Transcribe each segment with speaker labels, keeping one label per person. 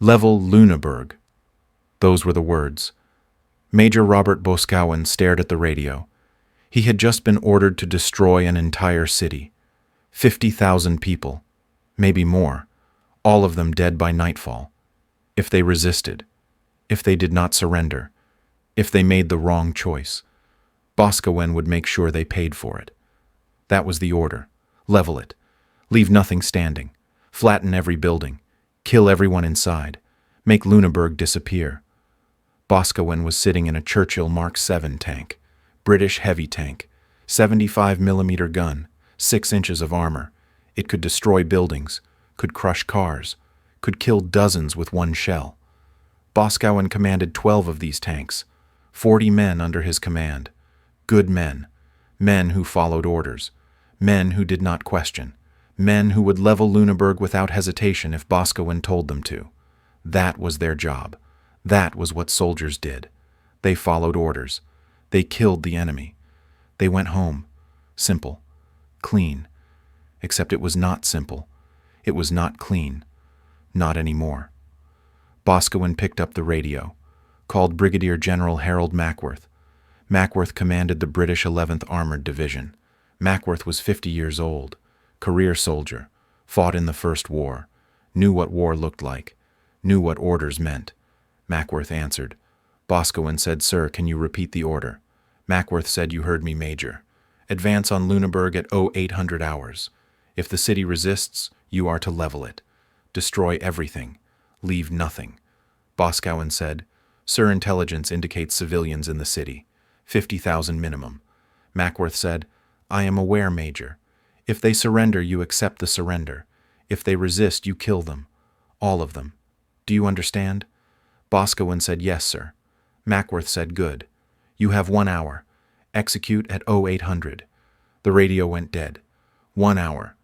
Speaker 1: Level Lüneburg. Those were the words. Major Robert Boscawen stared at the radio. He had just been ordered to destroy an entire city. 50,000 people, maybe more, all of them dead by nightfall. If they resisted, if they did not surrender, if they made the wrong choice, Boscawen would make sure they paid for it. That was the order. Level it. Leave nothing standing. Flatten every building. Kill everyone inside. Make Lüneburg disappear. Boscawen was sitting in a Churchill Mark 7 tank. British heavy tank. 75mm gun. 6 inches of armor. It could destroy buildings. Could crush cars. Could kill dozens with one shell. Boscawen commanded 12 of these tanks. 40 men under his command. Good men. Men who followed orders. Men who did not question. Men who would level Lüneburg without hesitation if Boscawen told them to. That was their job. That was what soldiers did. They followed orders. They killed the enemy. They went home. Simple. Clean. Except it was not simple. It was not clean. Not anymore. Boscawen picked up the radio. Called Brigadier General Harold Mackworth. Mackworth commanded the British 11th Armored Division. Mackworth was 50 years old. Career soldier. Fought in the First War. Knew what war looked like. Knew what orders meant. Mackworth answered. Boscawen said, "Sir, can you repeat the order?" Mackworth said, "You heard me, Major. Advance on Lüneburg at 0800 hours. If the city resists, you are to level it. Destroy everything. Leave nothing." Boscawen said, "Sir, intelligence indicates civilians in the city. 50,000 minimum." Mackworth said, "I am aware, Major. If they surrender, you accept the surrender. If they resist, you kill them. All of them. Do you understand?" Boscawen said, "Yes, sir." Mackworth said, "Good. You have 1 hour. Execute at 0800. The radio went dead. 1 hour.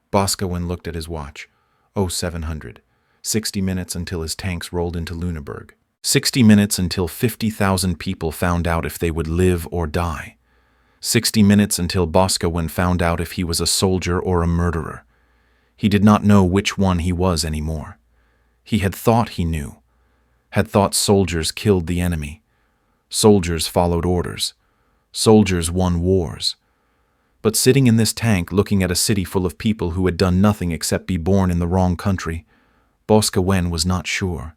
Speaker 1: Boscawen looked at his watch. 0700. 60 minutes until his tanks rolled into Lüneburg. 60 minutes until 50,000 people found out if they would live or die. 60 minutes until Boscawen found out if he was a soldier or a murderer. He did not know which one he was anymore. He had thought he knew. Had thought soldiers killed the enemy. Soldiers followed orders. Soldiers won wars. But sitting in this tank looking at a city full of people who had done nothing except be born in the wrong country, Boscawen was not sure.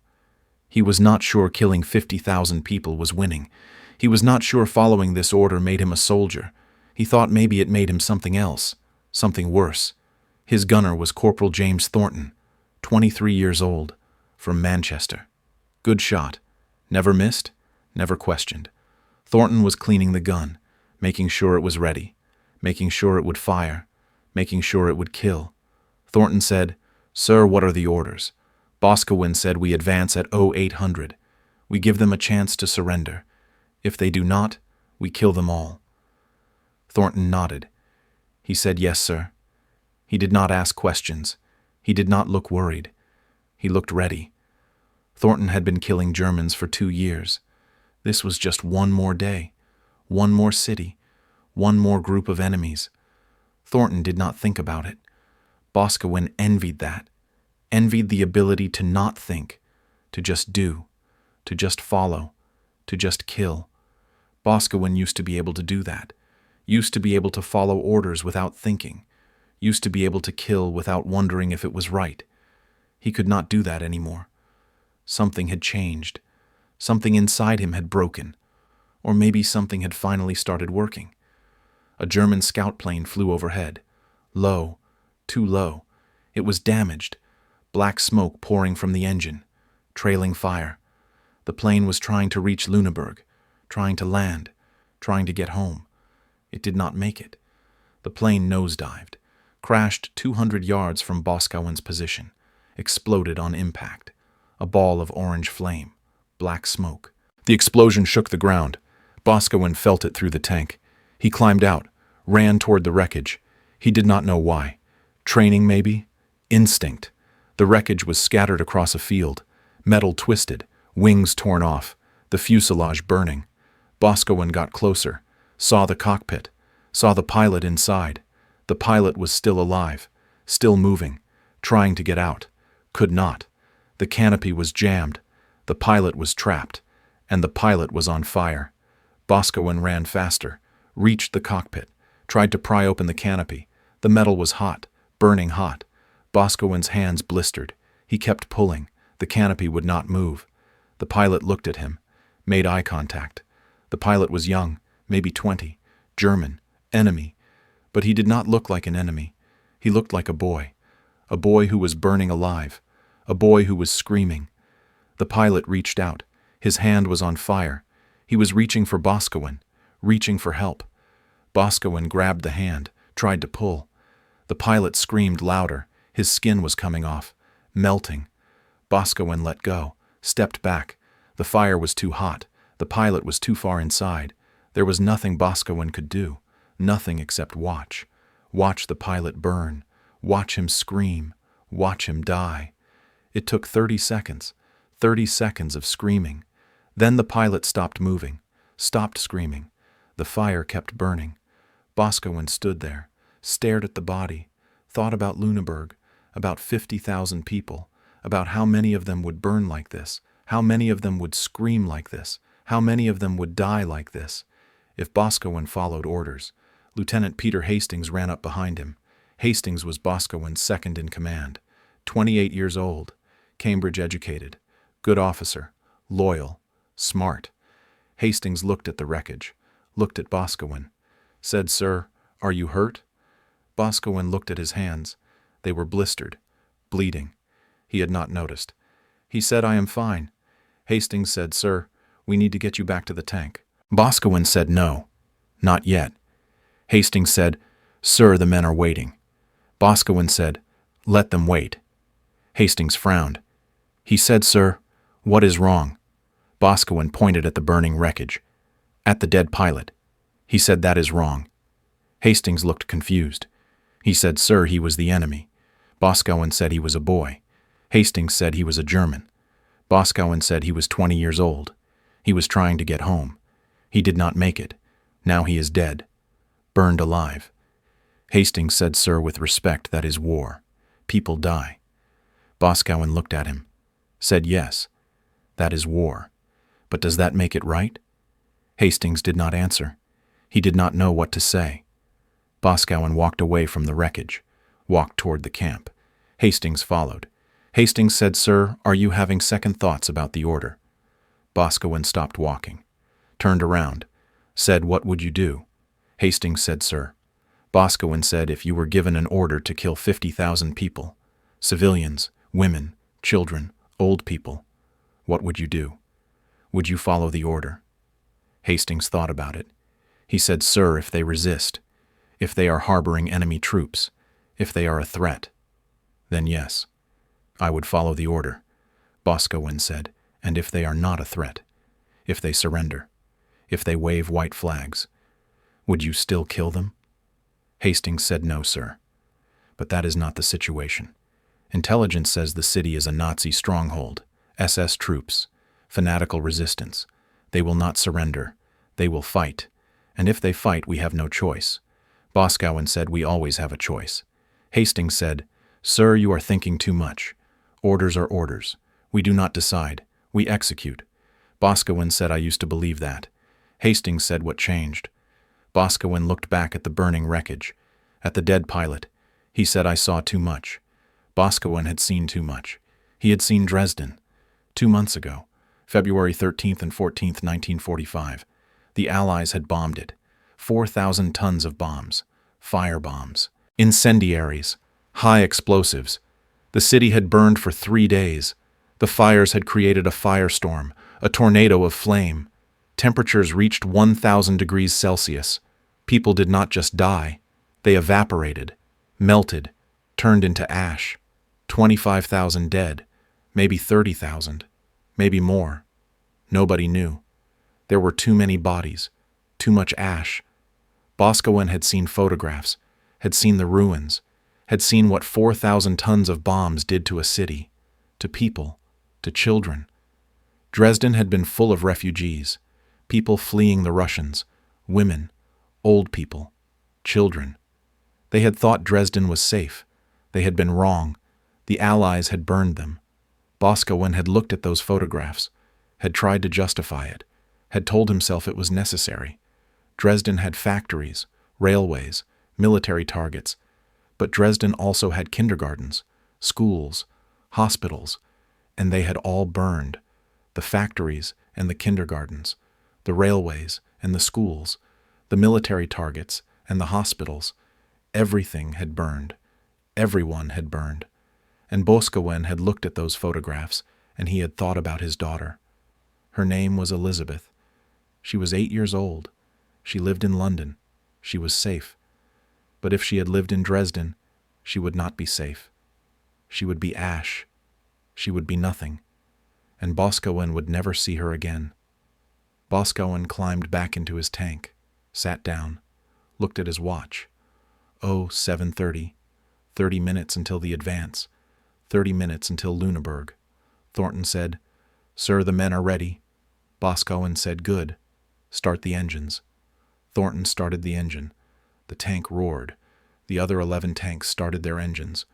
Speaker 1: He was not sure killing 50,000 people was winning. He was not sure following this order made him a soldier. He thought maybe it made him something else, something worse. His gunner was Corporal James Thornton, 23 years old, from Manchester. Good shot. Never missed, never questioned. Thornton was cleaning the gun, making sure it was ready, making sure it would fire, making sure it would kill. Thornton said, "Sir, what are the orders?" Boscawen said, "We advance at 0800. We give them a chance to surrender. If they do not, we kill them all." Thornton nodded. He said, "Yes, sir." He did not ask questions. He did not look worried. He looked ready. Thornton had been killing Germans for 2 years. This was just one more day, one more city, one more group of enemies. Thornton did not think about it. Boscawen envied that, envied the ability to not think, to just do, to just follow, to just kill. Boscawen used to be able to do that, used to be able to follow orders without thinking, used to be able to kill without wondering if it was right. He could not do that anymore. Something had changed. Something inside him had broken. Or maybe something had finally started working. A German scout plane flew overhead. Low, too low. It was damaged. Black smoke pouring from the engine. Trailing fire. The plane was trying to reach Lüneburg, trying to land, trying to get home. It did not make it. The plane nosedived, crashed 200 yards from Boscawen's position, exploded on impact. A ball of orange flame, black smoke. The explosion shook the ground. Boscawen felt it through the tank. He climbed out, ran toward the wreckage. He did not know why. Training, maybe? Instinct. The wreckage was scattered across a field. Metal twisted, wings torn off, the fuselage burning. Boscawen got closer, saw the cockpit, saw the pilot inside. The pilot was still alive, still moving, trying to get out. Could not. The canopy was jammed. The pilot was trapped. And the pilot was on fire. Boscawen ran faster, reached the cockpit, tried to pry open the canopy. The metal was hot, burning hot. Boscawen's hands blistered. He kept pulling. The canopy would not move. The pilot looked at him, made eye contact. The pilot was young, maybe 20, German, enemy. But he did not look like an enemy. He looked like a boy who was burning alive, a boy who was screaming. The pilot reached out. His hand was on fire. He was reaching for Boscawen, reaching for help. Boscawen grabbed the hand, tried to pull. The pilot screamed louder. His skin was coming off, melting. Boscawen let go, stepped back. The fire was too hot. The pilot was too far inside. There was nothing Boscawen could do, nothing except watch. Watch the pilot burn. Watch him scream. Watch him die. It took 30 seconds of screaming. Then the pilot stopped moving, stopped screaming. The fire kept burning. Boscawen stood there, stared at the body, thought about Lüneburg, about 50,000 people, about how many of them would burn like this, how many of them would scream like this, how many of them would die like this. If Boscawen followed orders, Lieutenant Peter Hastings ran up behind him. Hastings was Boscawen's second in command, 28 years old, Cambridge educated, good officer, loyal, smart. Hastings looked at the wreckage, looked at Boscawen, said, "Sir, are you hurt?" Boscawen looked at his hands. They were blistered, bleeding. He had not noticed. He said, "I am fine." Hastings said, "Sir, we need to get you back to the tank." Boscawen said, "No, not yet." Hastings said, "Sir, the men are waiting." Boscawen said, "Let them wait." Hastings frowned. He said, "Sir, what is wrong?" Boscawen pointed at the burning wreckage, at the dead pilot. He said, "That is wrong." Hastings looked confused. He said, "Sir, he was the enemy." Boscawen said he was a boy. Hastings said he was a German. Boscawen said he was 20 years old. He was trying to get home. He did not make it. Now he is dead, burned alive. Hastings said, "Sir, with respect, that is war. People die." Boscawen looked at him, said, "Yes, that is war. But does that make it right?" Hastings did not answer. He did not know what to say. Boscawen walked away from the wreckage, walked toward the camp. Hastings followed. Hastings said, "Sir, are you having second thoughts about the order?" Boscawen stopped walking, turned around, said, "What would you do?" Hastings said, "Sir." Boscawen said, "If you were given an order to kill 50,000 people, civilians, women, children, old people, what would you do? Would you follow the order?" Hastings thought about it. He said, "Sir, if they resist, if they are harboring enemy troops, if they are a threat, then yes, I would follow the order." Boscawen said, "And if they are not a threat, if they surrender, if they wave white flags, would you still kill them?" Hastings said, "No, sir. But that is not the situation. Intelligence says the city is a Nazi stronghold, SS troops, fanatical resistance. They will not surrender. They will fight. And if they fight, we have no choice." Boscawen said, "We always have a choice." Hastings said, "Sir, you are thinking too much. Orders are orders. We do not decide. We execute." Boscawen said, "I used to believe that." Hastings said, "What changed?" Boscawen looked back at the burning wreckage, at the dead pilot. He said, "I saw too much." Boscawen had seen too much. He had seen Dresden 2 months ago, February 13th and 14th, 1945. The Allies had bombed it. 4,000 tons of bombs, fire bombs, incendiaries, high explosives. The city had burned for 3 days. The fires had created a firestorm, a tornado of flame. Temperatures reached 1,000 degrees Celsius. People did not just die. They evaporated, melted, turned into ash. 25,000 dead, maybe 30,000, maybe more. Nobody knew. There were too many bodies, too much ash. Boscawen had seen photographs, had seen the ruins, had seen what 4,000 tons of bombs did to a city, to people, to children. Dresden had been full of refugees, people fleeing the Russians, women, old people, children. They had thought Dresden was safe. They had been wrong. The Allies had burned them. Boscawen had looked at those photographs, had tried to justify it, had told himself it was necessary. Dresden had factories, railways, military targets, but Dresden also had kindergartens, schools, hospitals, and they had all burned. The factories and the kindergartens, the railways and the schools, the military targets and the hospitals, everything had burned. Everyone had burned. And Boscawen had looked at those photographs, and he had thought about his daughter. Her name was Elizabeth. She was 8 years old. She lived in London. She was safe. But if she had lived in Dresden, she would not be safe. She would be ash. She would be nothing. And Boscawen would never see her again. Boscawen climbed back into his tank, sat down, looked at his watch. Oh, 7:30. 30 minutes until the advance. 30 minutes until Lüneburg. Thornton said, "Sir, the men are ready." Boscawen said, "Good. Start the engines." Thornton started the engine. The tank roared. The other 11 tanks started their engines.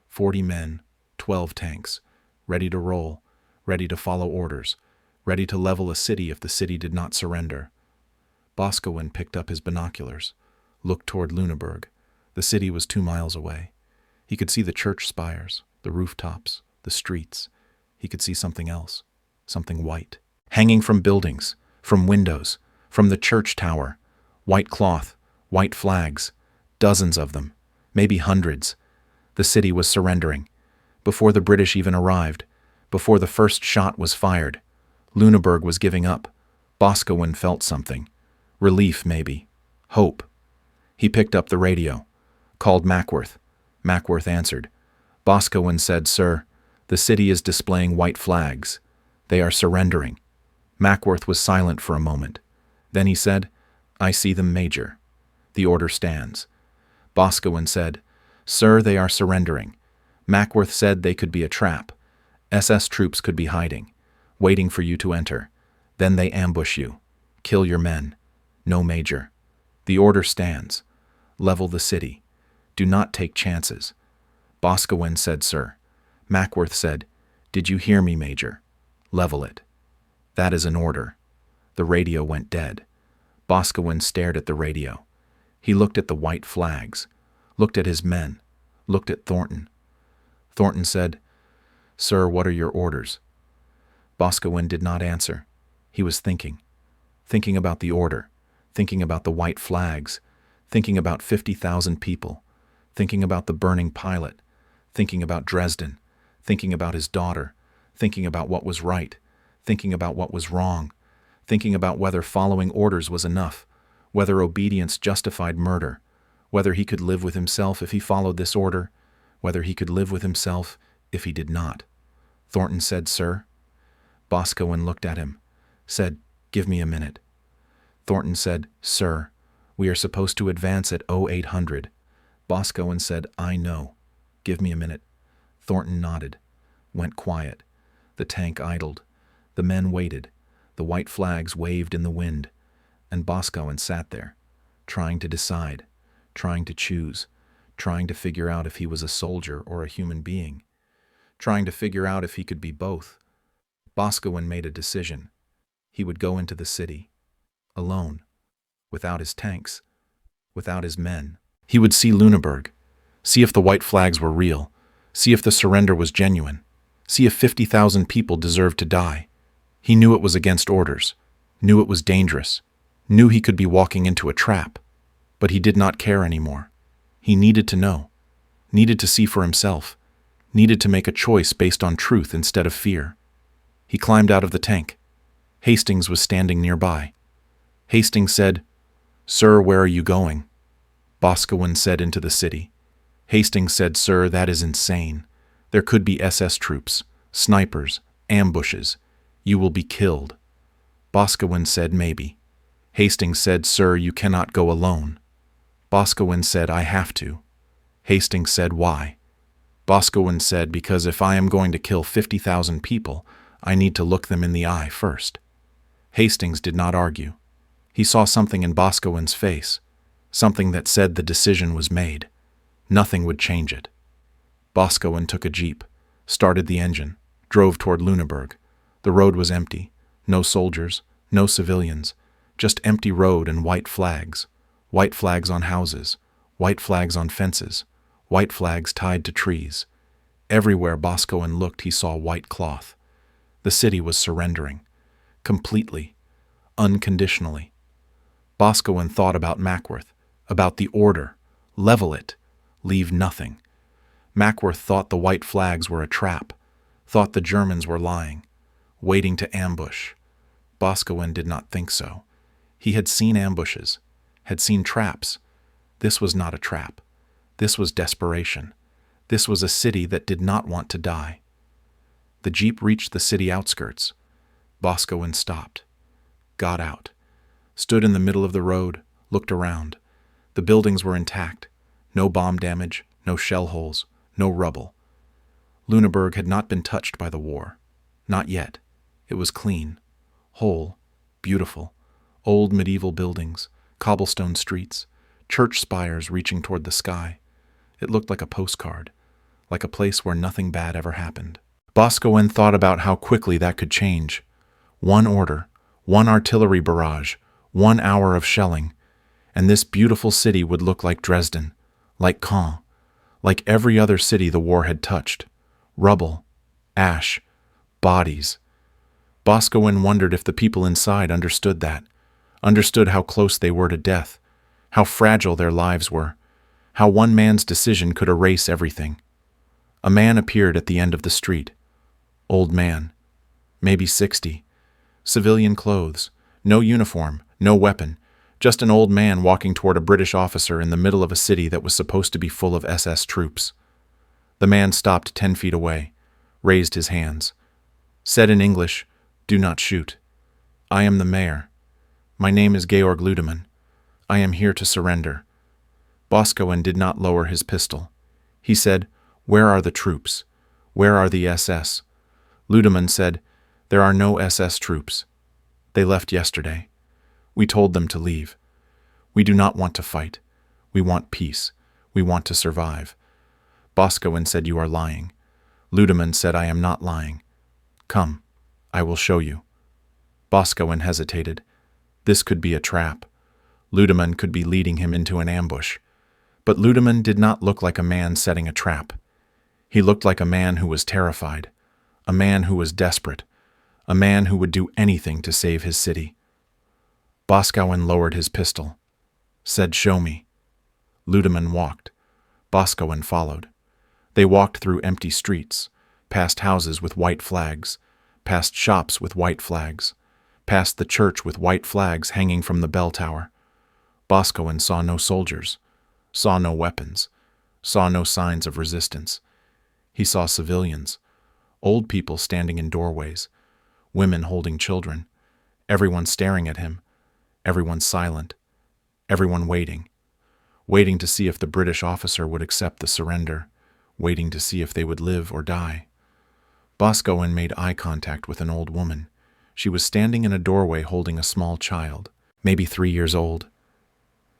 Speaker 1: 40 men, 12 tanks, ready to roll, ready to follow orders, ready to level a city if the city did not surrender. Boscawen picked up his binoculars, looked toward Lüneburg. The city was 2 miles away. He could see the church spires, the rooftops, the streets. He could see something else, something white, hanging from buildings, from windows, from the church tower. White cloth, white flags, dozens of them, maybe hundreds. The city was surrendering. Before the British even arrived, before the first shot was fired, Lüneburg was giving up. Boscawen felt something. Relief, maybe. Hope. He picked up the radio, called Mackworth. Mackworth answered. Boscawen said, "Sir, the city is displaying white flags. They are surrendering." Mackworth was silent for a moment. Then he said, "I see them, Major. The order stands." Boscawen said, "Sir, they are surrendering. Mackworth said they could be a trap. SS troops could be hiding, waiting for you to enter. Then they ambush you. Kill your men. No, Major. The order stands. Level the city. Do not take chances." Boscawen said, "Sir." Mackworth said, "Did you hear me, Major? Level it." "That is an order." The radio went dead. Boscawen stared at the radio. He looked at the white flags, looked at his men, looked at Thornton. Thornton said, "Sir, what are your orders?" Boscawen did not answer. He was thinking about the order, thinking about the white flags, thinking about 50,000 people, thinking about the burning pilot, thinking about Dresden, thinking about his daughter, thinking about what was right, thinking about what was wrong, thinking about whether following orders was enough, whether obedience justified murder, whether he could live with himself if he followed this order, whether he could live with himself if he did not. Thornton said, "Sir." Boscawen looked at him, said, "Give me a minute." Thornton said, "Sir, we are supposed to advance at 0800. Boscawen said, "I know. Give me a minute." Thornton nodded, went quiet. The tank idled. The men waited. The white flags waved in the wind. And Boscawen sat there, trying to decide, trying to choose, trying to figure out if he was a soldier or a human being, trying to figure out if he could be both. Boscawen made a decision. He would go into the city, alone, without his tanks, without his men. He would see Lüneburg, see if the white flags were real, see if the surrender was genuine, see if 50,000 people deserved to die. He knew it was against orders, knew it was dangerous, knew he could be walking into a trap, but he did not care anymore. He needed to know, needed to see for himself, needed to make a choice based on truth instead of fear. He climbed out of the tank. Hastings was standing nearby. Hastings said, "Sir, where are you going?" Boscawen said, "Into the city." Hastings said, "Sir, that is insane. There could be SS troops, snipers, ambushes. You will be killed." Boscawen said, "Maybe." Hastings said, "Sir, you cannot go alone." Boscawen said, "I have to." Hastings said, "Why?" Boscawen said, "Because if I am going to kill 50,000 people, I need to look them in the eye first." Hastings did not argue. He saw something in Boscawen's face, something that said the decision was made. Nothing would change it. Boscawen took a jeep, started the engine, drove toward Lüneburg. The road was empty. No soldiers, no civilians, just empty road and white flags. White flags on houses, white flags on fences, white flags tied to trees. Everywhere Boscawen looked, he saw white cloth. The city was surrendering. Completely. Unconditionally. Boscawen thought about Mackworth, about the order. Level it. Leave nothing. Mackworth thought the white flags were a trap, thought the Germans were lying, waiting to ambush. Boscawen did not think so. He had seen ambushes, had seen traps. This was not a trap. This was desperation. This was a city that did not want to die. The jeep reached the city outskirts. Boscawen stopped, got out, stood in the middle of the road, looked around. The buildings were intact. No bomb damage, no shell holes, no rubble. Lüneburg had not been touched by the war. Not yet. It was clean, whole, beautiful. Old medieval buildings, cobblestone streets, church spires reaching toward the sky. It looked like a postcard, like a place where nothing bad ever happened. Boscawen thought about how quickly that could change. One order, one artillery barrage, 1 hour of shelling, and this beautiful city would look like Dresden, like Caen, like every other city the war had touched. Rubble, ash, bodies. Boscawen wondered if the people inside understood that, understood how close they were to death, how fragile their lives were, how one man's decision could erase everything. A man appeared at the end of the street. Old man, maybe 60, civilian clothes, no uniform, no weapon, just an old man walking toward a British officer in the middle of a city that was supposed to be full of SS troops. The man stopped 10 feet away, raised his hands, said in English, "Do not shoot. I am the mayor. My name is Georg Ludemann. I am here to surrender." Boscawen did not lower his pistol. He said, "Where are the troops? Where are the SS?" Ludemann said, "There are no SS troops. They left yesterday. We told them to leave. We do not want to fight. We want peace. We want to survive." Boscawen said, "You are lying." Ludemann said, "I am not lying. Come, I will show you." Boscawen hesitated. This could be a trap. Ludemann could be leading him into an ambush. But Ludemann did not look like a man setting a trap. He looked like a man who was terrified, a man who was desperate, a man who would do anything to save his city. Boscawen lowered his pistol, said, "Show me." Ludemann walked. Boscawen followed. They walked through empty streets, past houses with white flags, past shops with white flags, past the church with white flags hanging from the bell tower. Boscawen saw no soldiers, saw no weapons, saw no signs of resistance. He saw civilians, old people standing in doorways, women holding children, everyone staring at him, everyone silent, everyone waiting to see if the British officer would accept the surrender, waiting to see if they would live or die. Boscawen made eye contact with an old woman. She was standing in a doorway holding a small child, maybe 3 years old.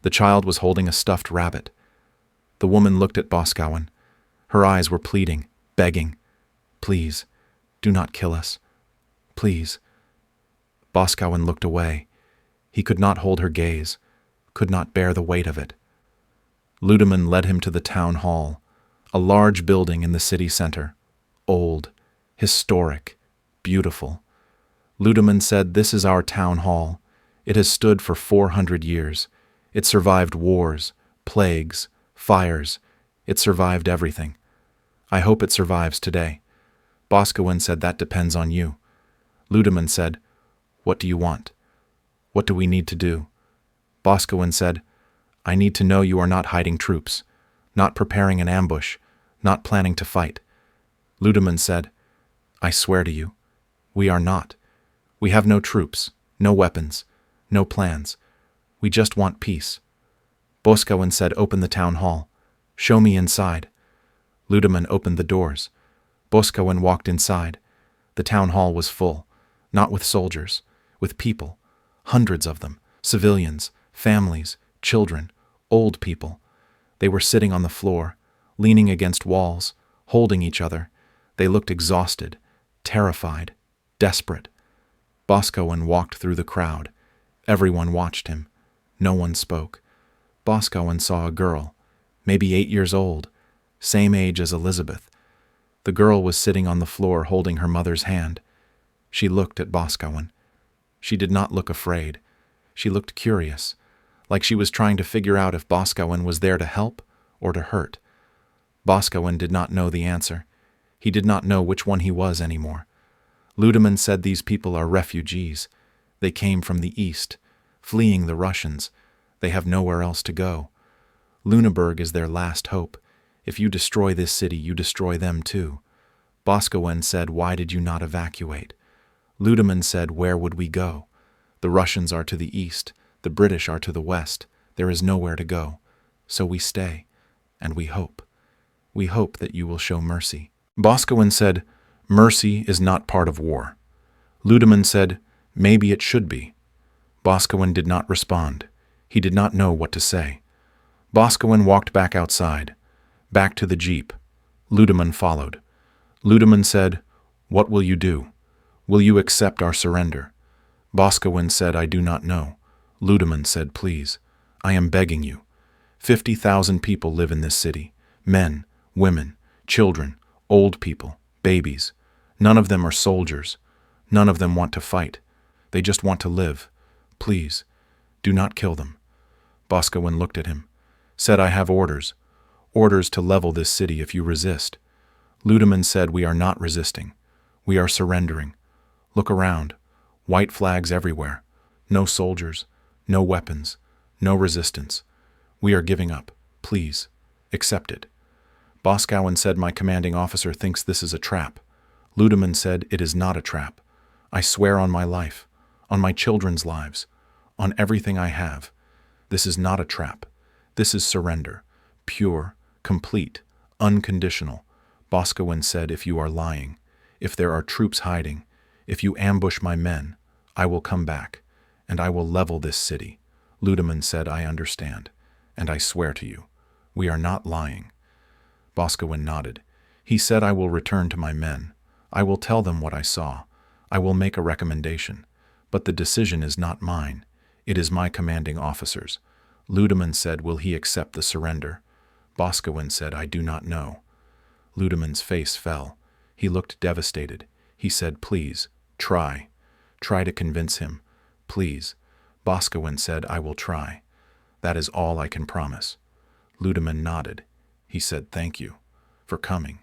Speaker 1: The child was holding a stuffed rabbit. The woman looked at Boscawen. Her eyes were pleading, begging, "Please, do not kill us. Please." Boscawen looked away. He could not hold her gaze, could not bear the weight of it. Ludemann led him to the town hall, a large building in the city center, old, historic, beautiful. Ludemann said, "This is our town hall. It has stood for 400 years. It survived wars, plagues, fires. It survived everything. I hope it survives today." Boscawen said, "That depends on you." Ludemann said, "What do you want? What do we need to do?" Boscawen said, "I need to know you are not hiding troops, not preparing an ambush, not planning to fight." Ludemann said, "I swear to you, we are not. We have no troops, no weapons, no plans. We just want peace." Boscawen said, "Open the town hall. Show me inside." Ludemann opened the doors. Boscawen walked inside. The town hall was full, not with soldiers, with people, hundreds of them, civilians, families, children, old people. They were sitting on the floor, leaning against walls, holding each other. They looked exhausted, terrified, desperate. Boscawen walked through the crowd. Everyone watched him. No one spoke. Boscawen saw a girl, maybe 8 years old, same age as Elizabeth. The girl was sitting on the floor holding her mother's hand. She looked at Boscawen. She did not look afraid. She looked curious, like she was trying to figure out if Boscawen was there to help or to hurt. Boscawen did not know the answer. He did not know which one he was anymore. Ludeman said these people are refugees. They came from the east, fleeing the Russians. They have nowhere else to go. Lüneburg is their last hope. If you destroy this city, you destroy them too. Boscawen said, why did you not evacuate? Ludeman said, where would we go? The Russians are to the east. The British are to the west. There is nowhere to go. So we stay, and we hope. We hope that you will show mercy. Boscawen said, mercy is not part of war. Ludeman said, maybe it should be. Boscawen did not respond. He did not know what to say. Boscawen walked back outside, back to the jeep. Ludeman followed. Ludeman said, what will you do? Will you accept our surrender? Boscawen said, I do not know. Ludeman said, please, I am begging you. 50,000 people live in this city. Men, women, children, old people, babies. None of them are soldiers. None of them want to fight. They just want to live. Please, do not kill them. Boscawen looked at him, said, I have orders. Orders to level this city if you resist. Ludeman said, we are not resisting. We are surrendering. Look around. White flags everywhere. No soldiers. No weapons. No resistance. We are giving up. Please, accept it. Boscawen said, my commanding officer thinks this is a trap. Ludeman said, it is not a trap. I swear on my life, on my children's lives, on everything I have. This is not a trap. This is surrender. Pure, complete, unconditional. Boscawen said, if you are lying, if there are troops hiding, if you ambush my men, I will come back, and I will level this city. Ludeman said, I understand, and I swear to you, we are not lying. Boscawen nodded. He said, I will return to my men. I will tell them what I saw. I will make a recommendation. But the decision is not mine. It is my commanding officer's. Ludeman said, will he accept the surrender? Boscawen said, I do not know. Ludeman's face fell. He looked devastated. He said, please, try. Try to convince him. Please. Boscawen said, I will try. That is all I can promise. Ludeman nodded. He said, thank you. For coming.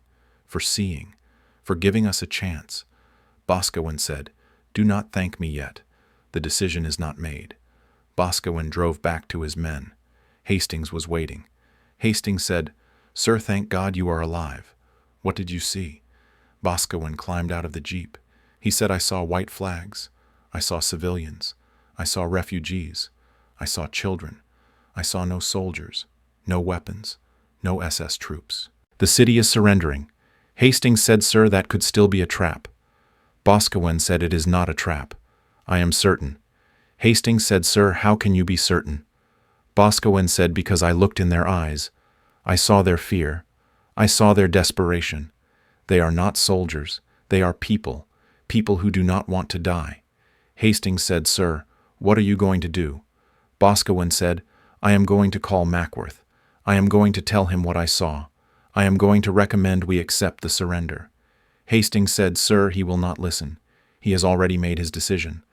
Speaker 1: For seeing. For giving us a chance. Boscawen said, do not thank me yet. The decision is not made. Boscawen drove back to his men. Hastings was waiting. Hastings said, Sir, thank God you are alive. What did you see? Boscawen climbed out of the jeep. He said, I saw white flags. I saw civilians. I saw refugees. I saw children. I saw no soldiers, no weapons, no SS troops. The city is surrendering. Hastings said, Sir, that could still be a trap. Boscawen said, it is not a trap. I am certain. Hastings said, Sir, how can you be certain? Boscawen said, because I looked in their eyes. I saw their fear. I saw their desperation. They are not soldiers. They are people. People who do not want to die. Hastings said, Sir, what are you going to do? Boscawen said, I am going to call Mackworth. I am going to tell him what I saw. I am going to recommend we accept the surrender. Hastings said, Sir, he will not listen. He has already made his decision.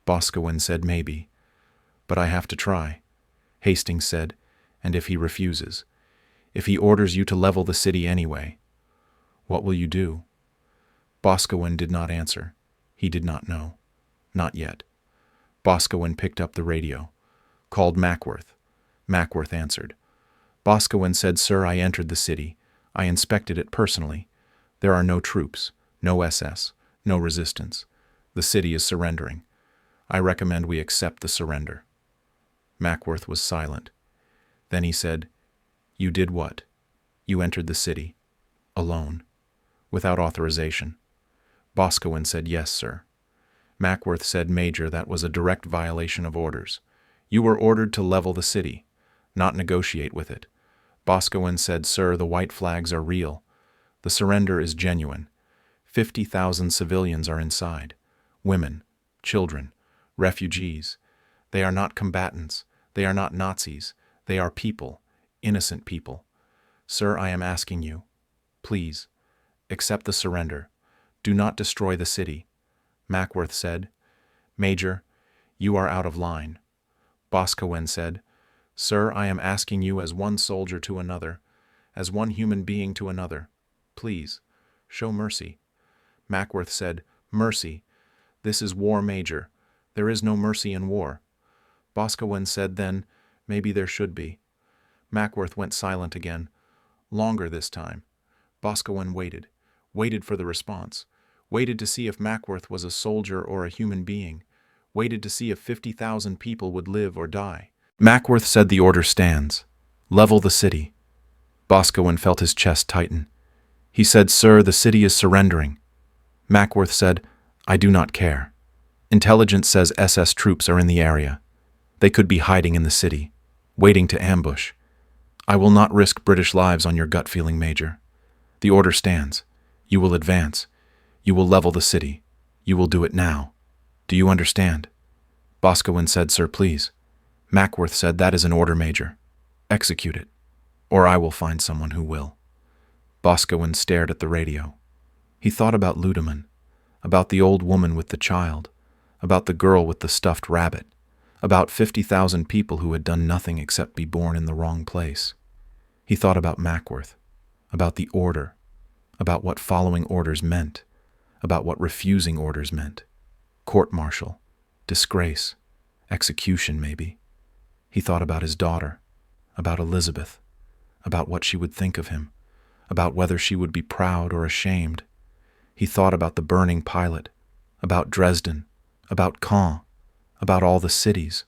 Speaker 1: Boscawen said, maybe. But I have to try. Hastings said, and if he refuses? If he orders you to level the city anyway? What will you do? Boscawen did not answer. He did not know. Not yet. Boscawen picked up the radio. Called Mackworth. Mackworth answered. Boscawen said, Sir, I entered the city. I inspected it personally. There are no troops, no SS, no resistance. The city is surrendering. I recommend we accept the surrender. Mackworth was silent. Then he said, You did what? You entered the city. Alone. Without authorization. Boscawen said, Yes, sir. Mackworth said, Major, that was a direct violation of orders. You were ordered to level the city, not negotiate with it. Boscawen said, Sir, the white flags are real. The surrender is genuine. 50,000 civilians are inside. Women, children, refugees. They are not combatants. They are not Nazis. They are people, innocent people. Sir, I am asking you, please, accept the surrender. Do not destroy the city. Mackworth said. Major, you are out of line. Boscawen said, Sir, I am asking you as one soldier to another, as one human being to another. Please, show mercy. Mackworth said, Mercy. This is war, Major. There is no mercy in war. Boscawen said then, Maybe there should be. Mackworth went silent again. Longer this time. Boscawen waited for the response, waited to see if Mackworth was a soldier or a human being, waited to see if 50,000 people would live or die. Mackworth said the order stands. Level the city. Boscawen felt his chest tighten. He said, Sir, the city is surrendering. Mackworth said, I do not care. Intelligence says SS troops are in the area. They could be hiding in the city, waiting to ambush. I will not risk British lives on your gut feeling, Major. The order stands. You will advance. You will level the city. You will do it now. Do you understand? Boscawen said, Sir, please. Mackworth said, That is an order, Major. Execute it, or I will find someone who will. Boscawen stared at the radio. He thought about Lüneburg, about the old woman with the child, about the girl with the stuffed rabbit, about 50,000 people who had done nothing except be born in the wrong place. He thought about Mackworth, about the order, about what following orders meant, about what refusing orders meant. Court-martial, disgrace, execution maybe. He thought about his daughter, about Elizabeth, about what she would think of him, about whether she would be proud or ashamed. He thought about the burning pilot, about Dresden, about Caen, about all the cities,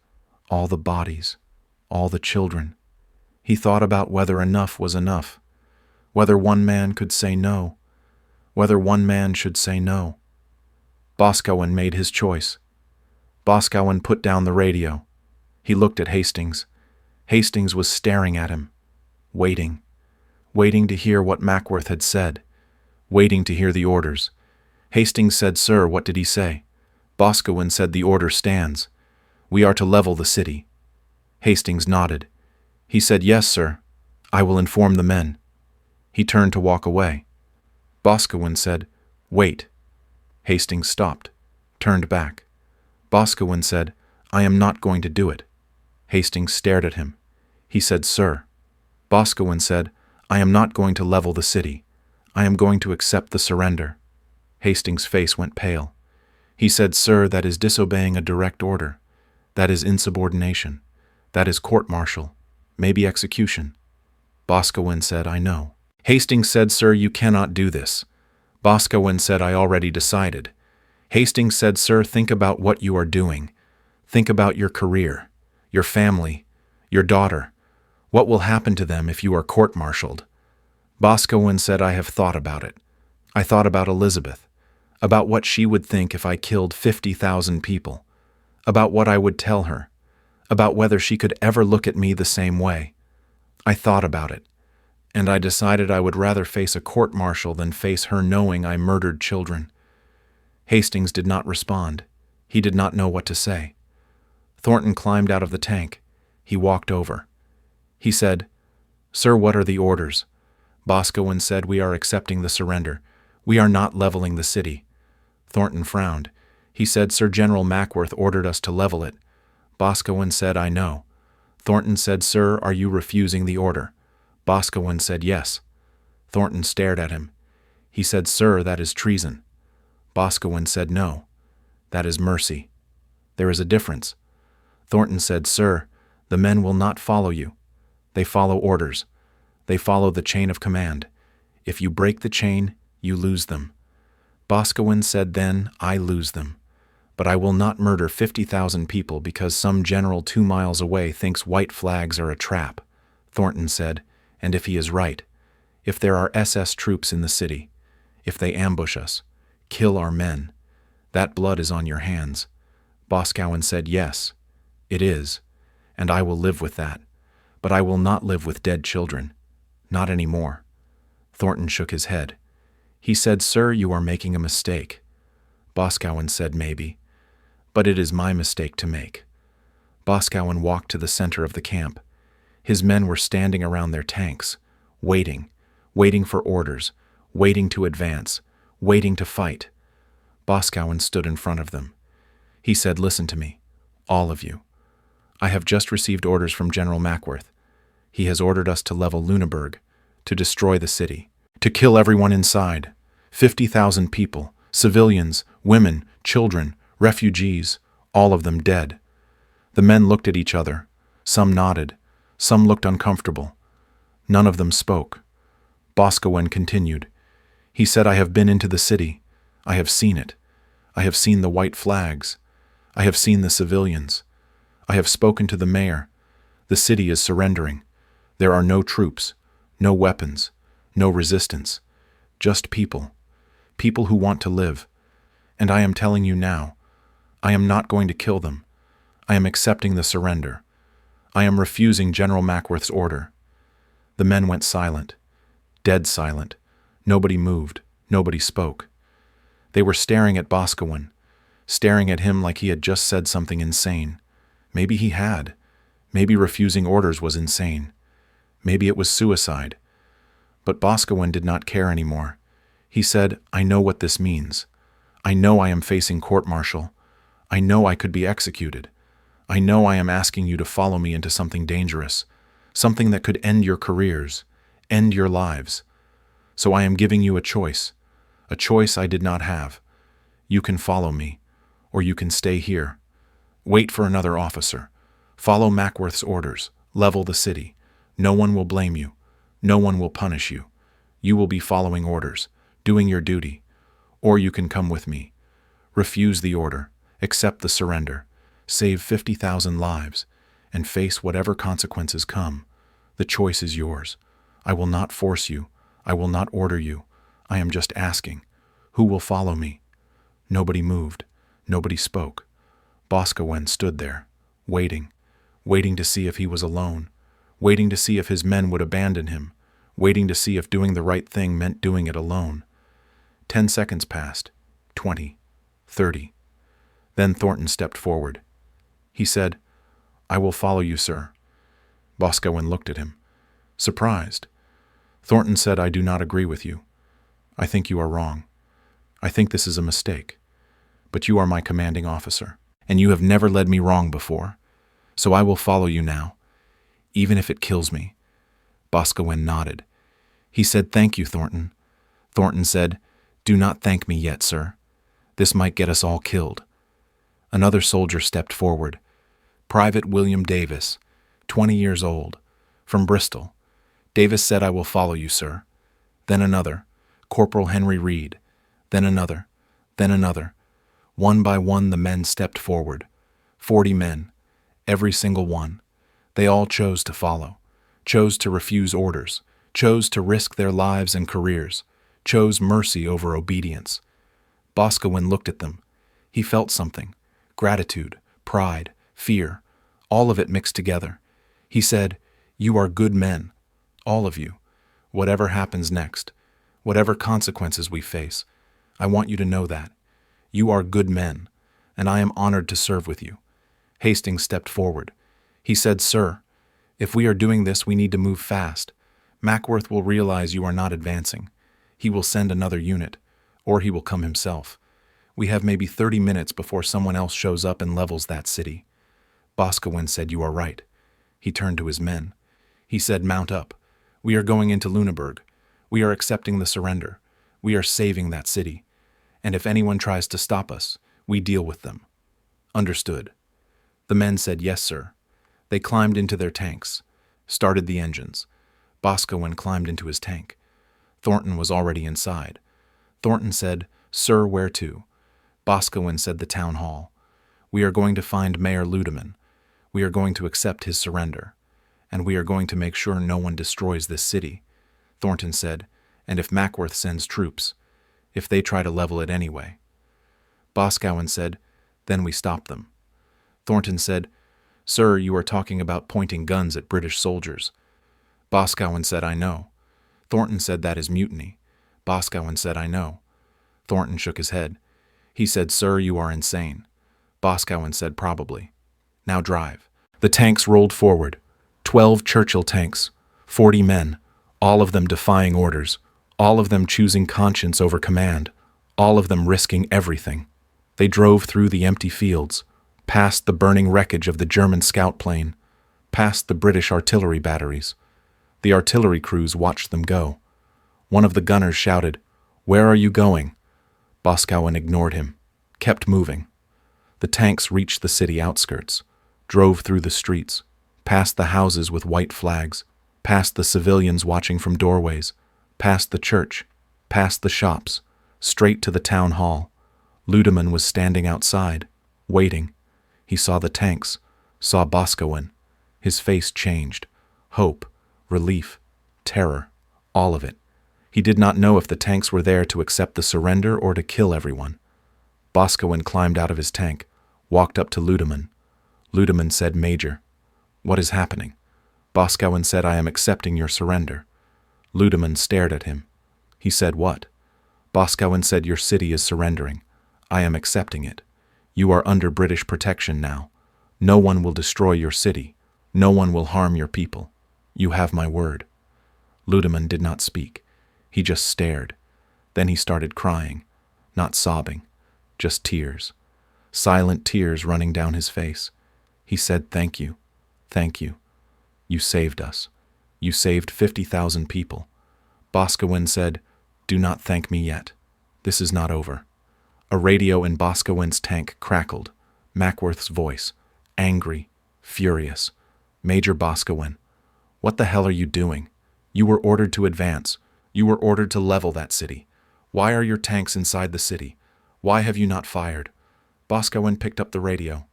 Speaker 1: all the bodies, all the children. He thought about whether enough was enough, whether one man could say no, whether one man should say no. Boscawen made his choice. Boscawen put down the radio. He looked at Hastings. Hastings was staring at him, waiting to hear what Mackworth had said, waiting to hear the orders. Hastings said, Sir, what did he say? Boscawen said, The order stands. We are to level the city. Hastings nodded. He said, Yes, sir. I will inform the men. He turned to walk away. Boscawen said, Wait. Hastings stopped, turned back. Boscawen said, I am not going to do it. Hastings stared at him. He said, Sir. Boscawen said, I am not going to level the city. I am going to accept the surrender. Hastings' face went pale. He said, Sir, that is disobeying a direct order. That is insubordination. That is court-martial, maybe execution. Boscawen said, I know. Hastings said, Sir, you cannot do this. Boscawen said, I already decided. Hastings said, Sir, think about what you are doing. Think about your career, your family, your daughter. What will happen to them if you are court-martialed? Boscawen said, I have thought about it. I thought about Elizabeth, about what she would think if I killed 50,000 people, about what I would tell her, about whether she could ever look at me the same way. I thought about it, and I decided I would rather face a court-martial than face her knowing I murdered children. Hastings did not respond. He did not know what to say. Thornton climbed out of the tank. He walked over. He said, Sir, what are the orders? Boscawen said, We are accepting the surrender. We are not leveling the city. Thornton frowned. He said, Sir, General Mackworth ordered us to level it. Boscawen said, I know. Thornton said, Sir, are you refusing the order? Boscawen said, Yes. Thornton stared at him. He said, Sir, that is treason. Boscawen said, No. That is mercy. There is a difference. Thornton said, Sir, the men will not follow you. They follow orders. They follow the chain of command. If you break the chain, you lose them. Boscawen said then, I lose them. But I will not murder 50,000 people because some general 2 miles away thinks white flags are a trap. Thornton said, and if he is right, if there are SS troops in the city, if they ambush us, kill our men, that blood is on your hands. Boscawen said, Yes, it is, and I will live with that. But I will not live with dead children. Not anymore. Thornton shook his head. He said, "Sir, you are making a mistake." Boscawen said, "Maybe, but it is my mistake to make." Boscawen walked to the center of the camp. His men were standing around their tanks, waiting for orders, waiting to advance, waiting to fight. Boscawen stood in front of them. He said, "Listen to me, all of you. I have just received orders from General Mackworth. He has ordered us to level Lüneburg, to destroy the city, to kill everyone inside. 50,000 people, civilians, women, children, refugees, all of them dead." The men looked at each other. Some nodded. Some looked uncomfortable. None of them spoke. Boscawen continued. He said, "I have been into the city. I have seen it. I have seen the white flags. I have seen the civilians. I have spoken to the mayor. The city is surrendering. There are no troops, no weapons, no resistance. Just people. People who want to live. And I am telling you now, I am not going to kill them. I am accepting the surrender. I am refusing General Mackworth's order." The men went silent. Dead silent. Nobody moved. Nobody spoke. They were staring at Boscawen, staring at him like he had just said something insane. Maybe he had. Maybe refusing orders was insane. Maybe it was suicide. But Boscawen did not care anymore. He said, "I know what this means. I know I am facing court-martial. I know I could be executed. I know I am asking you to follow me into something dangerous, something that could end your careers, end your lives. So I am giving you a choice I did not have. You can follow me, or you can stay here. Wait for another officer. Follow Mackworth's orders. Level the city. No one will blame you. No one will punish you. You will be following orders, doing your duty. Or you can come with me. Refuse the order. Accept the surrender. Save 50,000 lives, and face whatever consequences come. The choice is yours. I will not force you. I will not order you. I am just asking. Who will follow me?" Nobody moved. Nobody spoke. Boscawen stood there, waiting to see if he was alone, waiting to see if his men would abandon him, waiting to see if doing the right thing meant doing it alone. 10 seconds passed, 20, 30. Then Thornton stepped forward. He said, "I will follow you, sir." Boscawen looked at him, surprised. Thornton said, "I do not agree with you. I think you are wrong. I think this is a mistake. But you are my commanding officer, and you have never led me wrong before. So I will follow you now, even if it kills me." Boscawen nodded. He said, "Thank you, Thornton." Thornton said, "Do not thank me yet, sir. This might get us all killed." Another soldier stepped forward. Private William Davis, 20 years old, from Bristol. Davis said, "I will follow you, sir." Then another, Corporal Henry Reed. Then another. Then another. One by one the men stepped forward. 40 men. Every single one. They all chose to follow, chose to refuse orders, chose to risk their lives and careers, chose mercy over obedience. Boscawen looked at them. He felt something. Gratitude, pride, fear, all of it mixed together. He said, "You are good men, all of you. Whatever happens next, whatever consequences we face, I want you to know that. You are good men, and I am honored to serve with you." Hastings stepped forward. He said, "Sir, if we are doing this, we need to move fast. Mackworth will realize you are not advancing. He will send another unit, or he will come himself. We have maybe 30 minutes before someone else shows up and levels that city." Boscawen said, "You are right." He turned to his men. He said, "Mount up. We are going into Lüneburg. We are accepting the surrender. We are saving that city. And if anyone tries to stop us, we deal with them." "Understood." The men said, "Yes, sir." They climbed into their tanks, started the engines. Boscawen climbed into his tank. Thornton was already inside. Thornton said, "Sir, where to?" Boscawen said, "The town hall. We are going to find Mayor Ludeman. We are going to accept his surrender. And we are going to make sure no one destroys this city." Thornton said, "And if Mackworth sends troops, if they try to level it anyway." Boscawen said, "Then we stop them." Thornton said, "Sir, you are talking about pointing guns at British soldiers." Boscawen said, "I know." Thornton said, "That is mutiny." Boscawen said, I know. Thornton shook his head. He said, Sir, you are insane. Boscawen said, Probably. Now drive. The tanks rolled forward. 12 Churchill tanks, 40 men, all of them defying orders, all of them choosing conscience over command, all of them risking everything. They drove through the empty fields, past the burning wreckage of the German scout plane, past the British artillery batteries. The artillery crews watched them go. One of the gunners shouted, Where are you going? Boscawen ignored him, kept moving. The tanks reached the city outskirts, drove through the streets, past the houses with white flags, past the civilians watching from doorways, past the church, past the shops, straight to the town hall. Ludeman was standing outside, waiting. He saw the tanks, saw Boscawen. His face changed. Hope, relief, terror, all of it. He did not know if the tanks were there to accept the surrender or to kill everyone. Boscawen climbed out of his tank, walked up to Ludeman. Ludeman said, Major, what is happening? Boscawen said, I am accepting your surrender. Ludeman stared at him. He said, What? Boscawen said, Your city is surrendering. I am accepting it. You are under British protection now. No one will destroy your city. No one will harm your people. You have my word. Ludeman did not speak. He just stared. Then he started crying, not sobbing, just tears. Silent tears running down his face. He said, Thank you. Thank you. You saved us. You saved 50,000 people. Boscawen said, Do not thank me yet. This is not over. A radio in Boscawen's tank crackled. Mackworth's voice, angry, furious. Major Boscawen, what the hell are you doing? You were ordered to advance. You were ordered to level that city. Why are your tanks inside the city? Why have you not fired? Boscawen picked up the radio.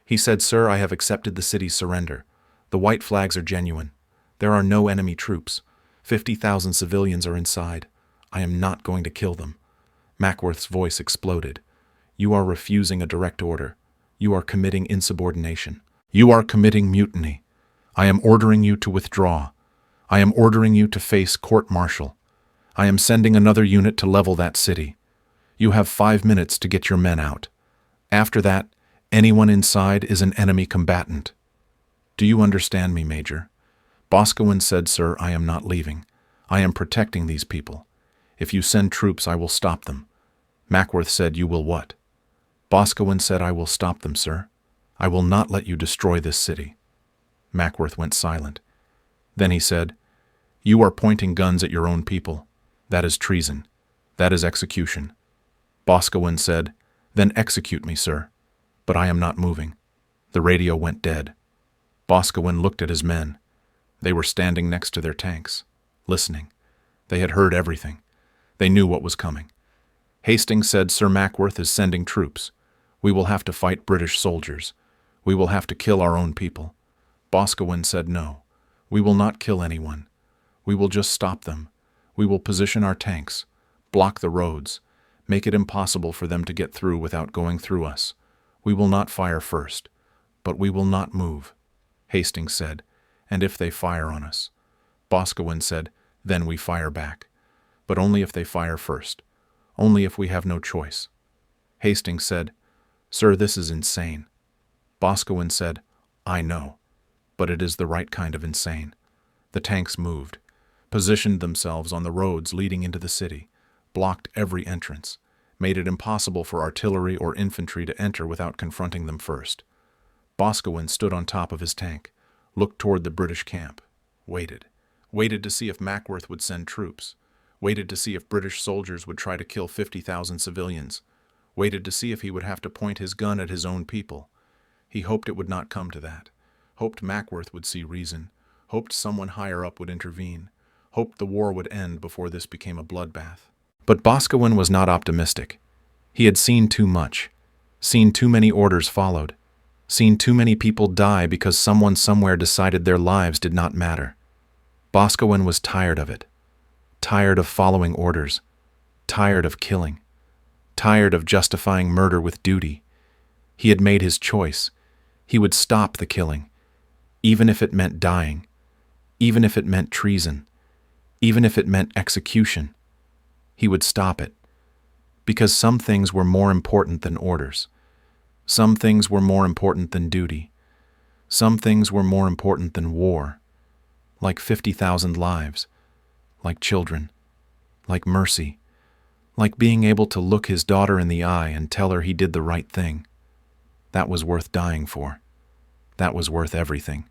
Speaker 1: He said, Sir, I have accepted the city's surrender. The white flags are genuine. There are no enemy troops. 50,000 civilians are inside. I am not going to kill them. Mackworth's voice exploded. You are refusing a direct order. You are committing insubordination. You are committing mutiny. I am ordering you to withdraw. I am ordering you to face court-martial. I am sending another unit to level that city. You have 5 minutes to get your men out. After that, anyone inside is an enemy combatant. Do you understand me, Major? Boscawen said, Sir, I am not leaving. I am protecting these people. If you send troops, I will stop them. Mackworth said, You will what? Boscawen said, I will stop them, sir. I will not let you destroy this city. Mackworth went silent. Then he said, You are pointing guns at your own people. That is treason. That is execution. Boscawen said, Then execute me, sir. But I am not moving. The radio went dead. Boscawen looked at his men. They were standing next to their tanks, listening. They had heard everything. They knew what was coming. Hastings said, Sir Mackworth is sending troops. We will have to fight British soldiers. We will have to kill our own people. Boscawen said, No. We will not kill anyone. We will just stop them. We will position our tanks, block the roads, make it impossible for them to get through without going through us. We will not fire first, but we will not move. Hastings said, And if they fire on us? Boscawen said, Then we fire back. But only if they fire first. Only if we have no choice. Hastings said, Sir, this is insane. Boscawen said, I know, but it is the right kind of insane. The tanks moved, positioned themselves on the roads leading into the city, blocked every entrance, made it impossible for artillery or infantry to enter without confronting them first. Boscawen stood on top of his tank, looked toward the British camp, waited to see if Mackworth would send troops, waited to see if British soldiers would try to kill 50,000 civilians, waited to see if he would have to point his gun at his own people. He hoped it would not come to that, hoped Mackworth would see reason, hoped someone higher up would intervene, hoped the war would end before this became a bloodbath. But Boscawen was not optimistic. He had seen too much, seen too many orders followed, seen too many people die because someone somewhere decided their lives did not matter. Boscawen was tired of it, tired of following orders, tired of killing, tired of justifying murder with duty. He had made his choice. He would stop the killing, even if it meant dying, even if it meant treason, even if it meant execution. He would stop it. Because some things were more important than orders. Some things were more important than duty. Some things were more important than war. Like 50,000 lives. Like children. Like mercy. Like being able to look his daughter in the eye and tell her he did the right thing. That was worth dying for. That was worth everything.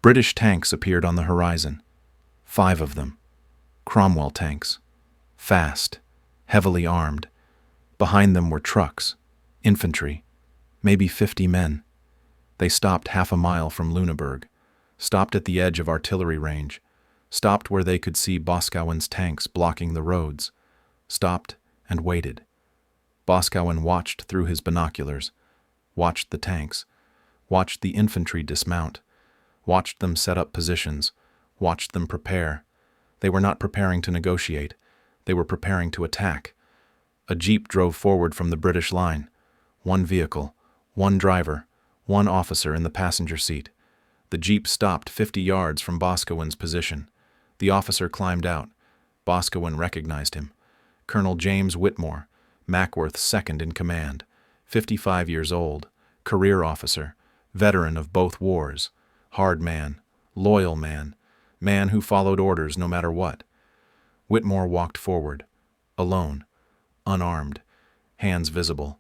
Speaker 1: British tanks appeared on the horizon. 5 of them. Cromwell tanks. Fast. Heavily armed. Behind them were trucks. Infantry. Maybe 50 men. They stopped half a mile from Lüneburg. Stopped at the edge of artillery range. Stopped where they could see Boscawen's tanks blocking the roads. Stopped and waited. Boscawen watched through his binoculars. Watched the tanks. Watched the infantry dismount. Watched them set up positions. Watched them prepare. They were not preparing to negotiate. They were preparing to attack. A jeep drove forward from the British line. 1 vehicle, 1 driver, 1 officer in the passenger seat. The jeep stopped 50 yards from Boscawen's position. The officer climbed out. Boscawen recognized him. Colonel James Whitmore, Mackworth's second in command, 55 years old, career officer, veteran of both wars, hard man, loyal man, man who followed orders no matter what. Whitmore walked forward, alone, unarmed, hands visible.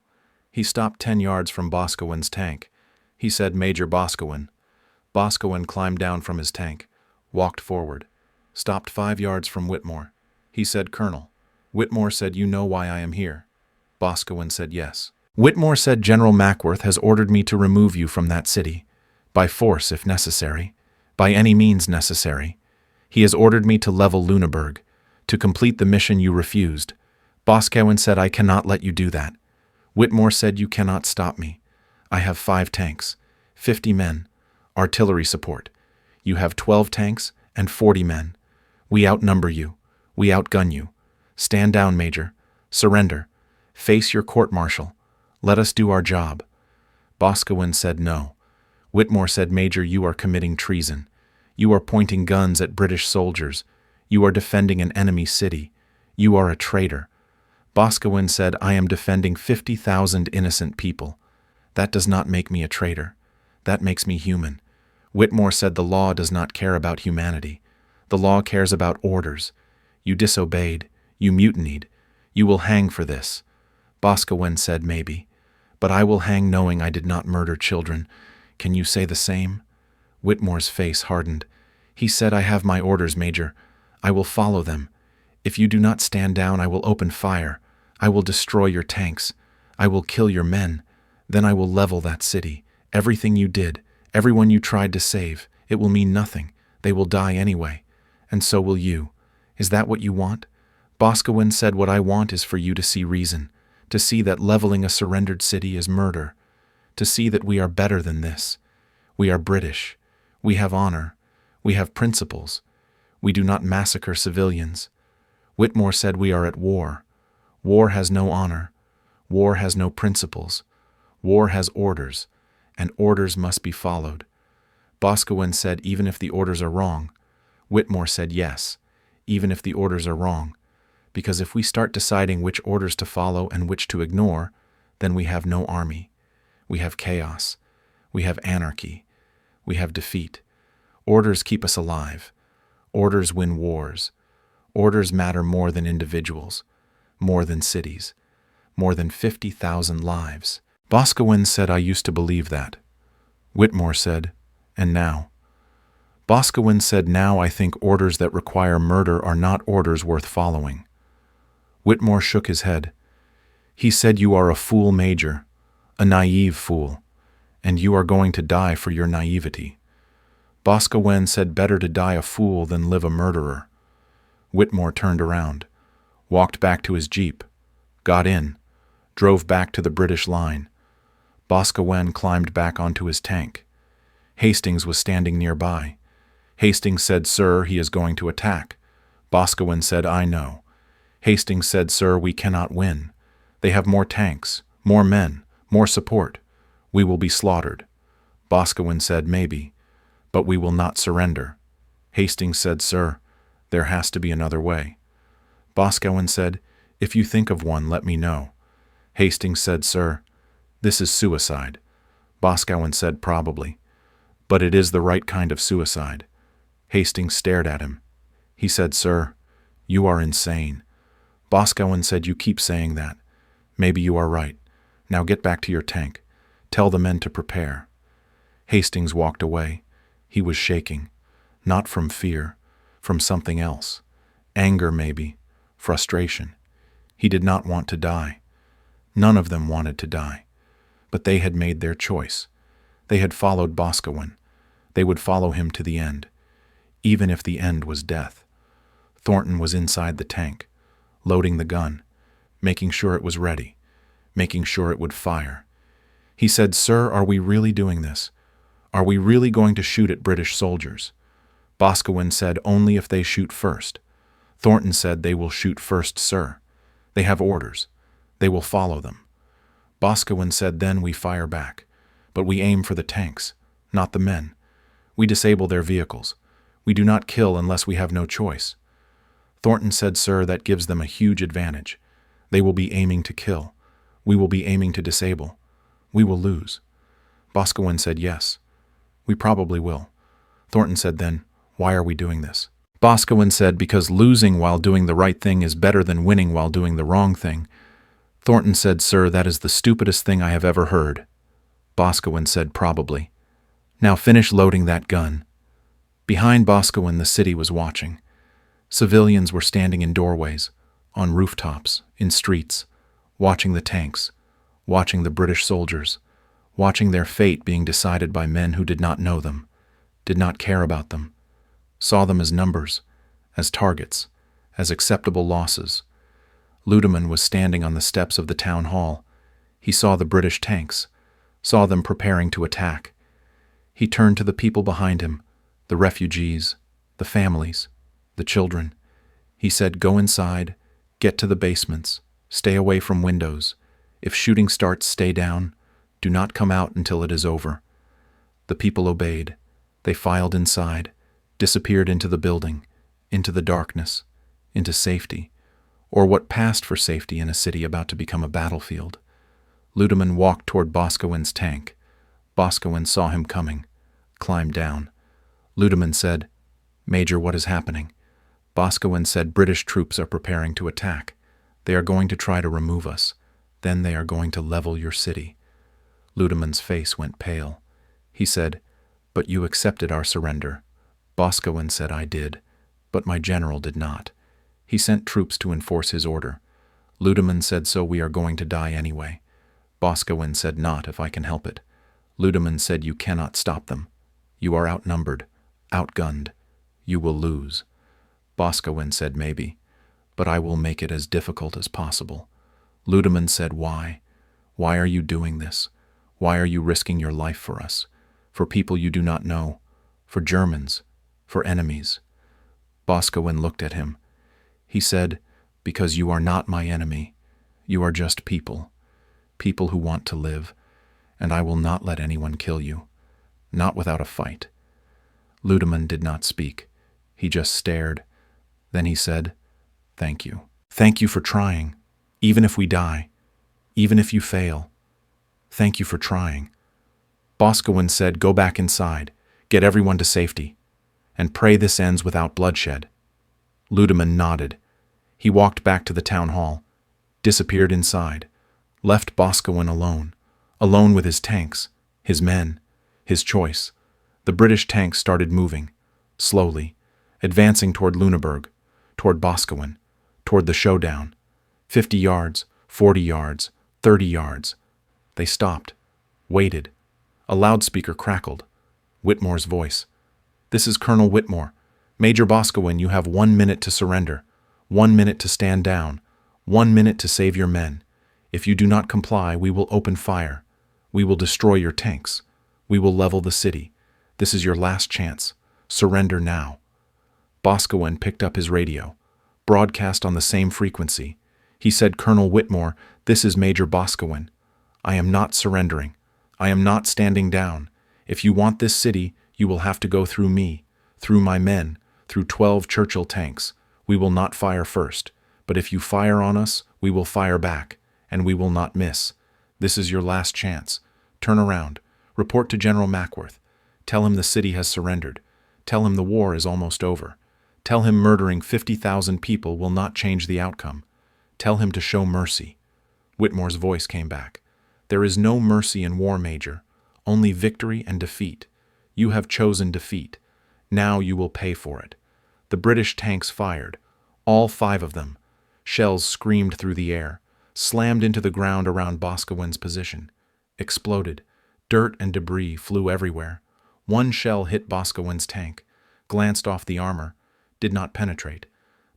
Speaker 1: He stopped 10 yards from Boscawen's tank. He said, "Major Boscawen." Boscawen climbed down from his tank, walked forward, stopped 5 yards from Whitmore. He said, "Colonel." Whitmore said, "You know why I am here?" Boscawen said, "Yes." Whitmore said, "General Mackworth has ordered me to remove you from that city, by force if necessary, by any means necessary. He has ordered me to level Lüneburg, to complete the mission you refused." Boscawen said, "I cannot let you do that." Whitmore said, "You cannot stop me. I have 5 tanks, 50 men, artillery support. You have 12 tanks and 40 men. We outnumber you. We outgun you. Stand down, Major. Surrender. Face your court-martial. Let us do our job." Boscawen said no. Whitmore said, "Major, you are committing treason. You are pointing guns at British soldiers. You are defending an enemy city. You are a traitor." Boscawen said, "I am defending 50,000 innocent people. That does not make me a traitor. That makes me human." Whitmore said, "The law does not care about humanity. The law cares about orders. You disobeyed. You mutinied. You will hang for this." Boscawen said, "Maybe. But I will hang knowing I did not murder children. Can you say the same?" Whitmore's face hardened. He said, "I have my orders, Major. I will follow them. If you do not stand down, I will open fire. I will destroy your tanks. I will kill your men. Then I will level that city. Everything you did, everyone you tried to save, it will mean nothing. They will die anyway. And so will you. Is that what you want?" Boscawen said, "What I want is for you to see reason, to see that leveling a surrendered city is murder, to see that we are better than this. We are British. We have honor. We have principles. We do not massacre civilians." Whitmore said, "We are at war. War has no honor. War has no principles. War has orders, and orders must be followed." Boscawen said, "Even if the orders are wrong." Whitmore said, "Yes, even if the orders are wrong. Because if we start deciding which orders to follow and which to ignore, then we have no army. We have chaos. We have anarchy. We have defeat. Orders keep us alive. Orders win wars. Orders matter more than individuals, more than cities, more than 50,000 lives." Boscawen said, "I used to believe that." Whitmore said, "And now?" Boscawen said, "Now I think orders that require murder are not orders worth following." Whitmore shook his head. He said, "You are a fool, Major, a naive fool, and you are going to die for your naivety." Boscawen said, "Better to die a fool than live a murderer." Whitmore turned around, walked back to his jeep, got in, drove back to the British line. Boscawen climbed back onto his tank. Hastings was standing nearby. Hastings said, "Sir, he is going to attack." Boscawen said, "I know." Hastings said, "Sir, we cannot win. They have more tanks, more men, more support. We will be slaughtered." Boscawen said, "Maybe, but we will not surrender." Hastings said, "Sir, there has to be another way." Boscawen said, "If you think of one, let me know." Hastings said, "Sir, this is suicide." Boscawen said, "Probably. But it is the right kind of suicide." Hastings stared at him. He said, "Sir, you are insane." Boscawen said, "You keep saying that. Maybe you are right. Now get back to your tank. Tell the men to prepare." Hastings walked away. He was shaking. Not from fear, from something else. Anger, maybe. Frustration. He did not want to die. None of them wanted to die. But they had made their choice. They had followed Boscawen. They would follow him to the end, even if the end was death. Thornton was inside the tank, loading the gun, making sure it was ready, making sure it would fire. He said, "Sir, are we really doing this? Are we really going to shoot at British soldiers?" Boscawen said, "Only if they shoot first." Thornton said, "They will shoot first, sir. They have orders. They will follow them." Boscawen said, "Then we fire back. But we aim for the tanks, not the men. We disable their vehicles. We do not kill unless we have no choice." Thornton said, "Sir, that gives them a huge advantage. They will be aiming to kill. We will be aiming to disable. We will lose." Boscawen said, "Yes, we probably will." Thornton said, "Then, why are we doing this?" Boscawen said, "Because losing while doing the right thing is better than winning while doing the wrong thing." Thornton said, "Sir, that is the stupidest thing I have ever heard." Boscawen said, "Probably. Now finish loading that gun." Behind Boscawen, the city was watching. Civilians were standing in doorways, on rooftops, in streets, watching the tanks, watching the British soldiers, watching their fate being decided by men who did not know them, did not care about them, saw them as numbers, as targets, as acceptable losses. Ludeman was standing on the steps of the town hall. He saw the British tanks, saw them preparing to attack. He turned to the people behind him, the refugees, the families, the children. He said, "Go inside, get to the basements, stay away from windows. If shooting starts, stay down. Do not come out until it is over." The people obeyed. They filed inside, disappeared into the building, into the darkness, into safety, or what passed for safety in a city about to become a battlefield. Ludeman walked toward Boscawen's tank. Boscawen saw him coming, climbed down. Ludeman said, "Major, what is happening?" Boscawen said, "British troops are preparing to attack. They are going to try to remove us. Then they are going to level your city." Ludeman's face went pale. He said, "But you accepted our surrender." Boscawen said, "I did, but my general did not. He sent troops to enforce his order." Ludeman said, "So we are going to die anyway." Boscawen said, "Not if I can help it." Ludeman said, "You cannot stop them. You are outnumbered, outgunned. You will lose." Boscawen said, "Maybe, but I will make it as difficult as possible." Ludeman said, "Why? Why are you doing this? Why are you risking your life for us? For people you do not know? For Germans? For enemies?" Boscawen looked at him. He said, "Because you are not my enemy. You are just people. People who want to live, and I will not let anyone kill you. Not without a fight." Ludeman did not speak. He just stared. Then he said, "Thank you. Thank you for trying. Even if we die. Even if you fail. Thank you for trying." Boscawen said, "Go back inside. Get everyone to safety. And pray this ends without bloodshed." Ludeman nodded. He walked back to the town hall, disappeared inside, left Boscawen alone, alone with his tanks, his men, his choice. The British tanks started moving, slowly, advancing toward Lüneburg, toward Boscawen, toward the showdown. 50 yards, 40 yards, 30 yards. They stopped, waited. A loudspeaker crackled. Whitmore's voice. "This is Colonel Whitmore. Major Boscawen, you have 1 minute to surrender. 1 minute to stand down. 1 minute to save your men. If you do not comply, we will open fire. We will destroy your tanks. We will level the city. This is your last chance. Surrender now." Boscawen picked up his radio, broadcast on the same frequency. He said, "Colonel Whitmore, this is Major Boscawen. I am not surrendering. I am not standing down. If you want this city, you will have to go through me, through my men, through 12 Churchill tanks. We will not fire first, But if you fire on us, we will fire back, and we will not miss. This is your last chance. Turn around. Report to General Mackworth. Tell him the city has surrendered. Tell him the war is almost over. Tell him murdering 50,000 people will not change the outcome. Tell him to show mercy." Whitmore's voice came back. "There is no mercy in war, Major. Only victory and defeat. You have chosen defeat. Now you will pay for it." The British tanks fired. All 5 of them. Shells screamed through the air, slammed into the ground around Boscawen's position, exploded. Dirt and debris flew everywhere. One shell hit Boscawen's tank, glanced off the armor, did not penetrate,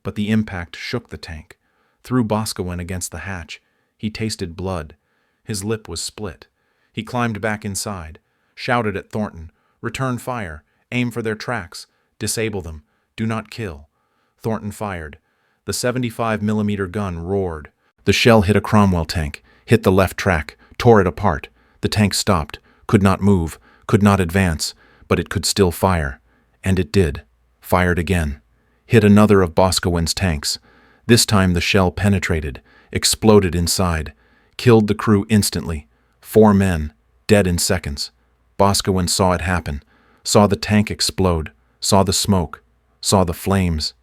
Speaker 1: but the impact shook the tank, threw Boscawen against the hatch. He tasted blood. His lip was split. He climbed back inside, shouted at Thornton, "Return fire, aim for their tracks, disable them, do not kill." Thornton fired. The 75mm gun roared. The shell hit a Cromwell tank, hit the left track, tore it apart. The tank stopped, could not move, could not advance, but it could still fire. And it did. Fired again. Hit another of Boscawen's tanks. This time the shell penetrated, exploded inside, killed the crew instantly. 4 men, dead in seconds. Boscawen saw it happen, saw the tank explode, saw the smoke, saw the flames.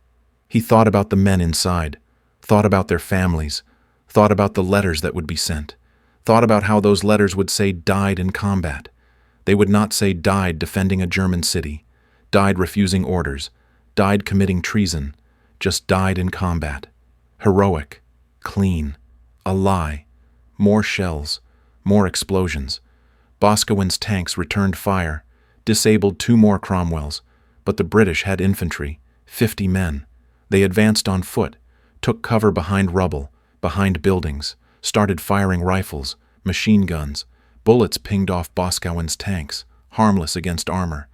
Speaker 1: He thought about the men inside, thought about their families, thought about the letters that would be sent, thought about how those letters would say "died in combat." They would not say "died defending a German city," "died refusing orders," "died committing treason," just "died in combat." Heroic, clean, a lie, more shells, more explosions. Boscawen's tanks returned fire, disabled 2 more Cromwells, but the British had infantry, 50 men. They advanced on foot, took cover behind rubble, behind buildings, started firing rifles, machine guns. Bullets pinged off Boscawen's tanks, harmless against armor.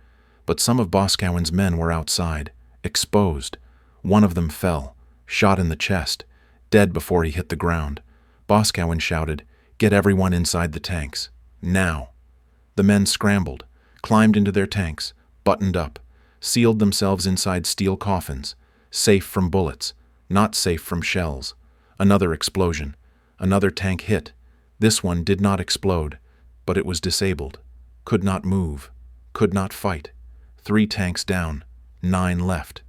Speaker 1: But some of Boscawen's men were outside, exposed. One of them fell, shot in the chest, dead before he hit the ground. Boscawen shouted, "Get everyone inside the tanks, now." The men scrambled, climbed into their tanks, buttoned up, sealed themselves inside steel coffins, safe from bullets, not safe from shells. Another explosion. Another tank hit. This one did not explode, but it was disabled, could not move, could not fight. 3 tanks down, 9 left.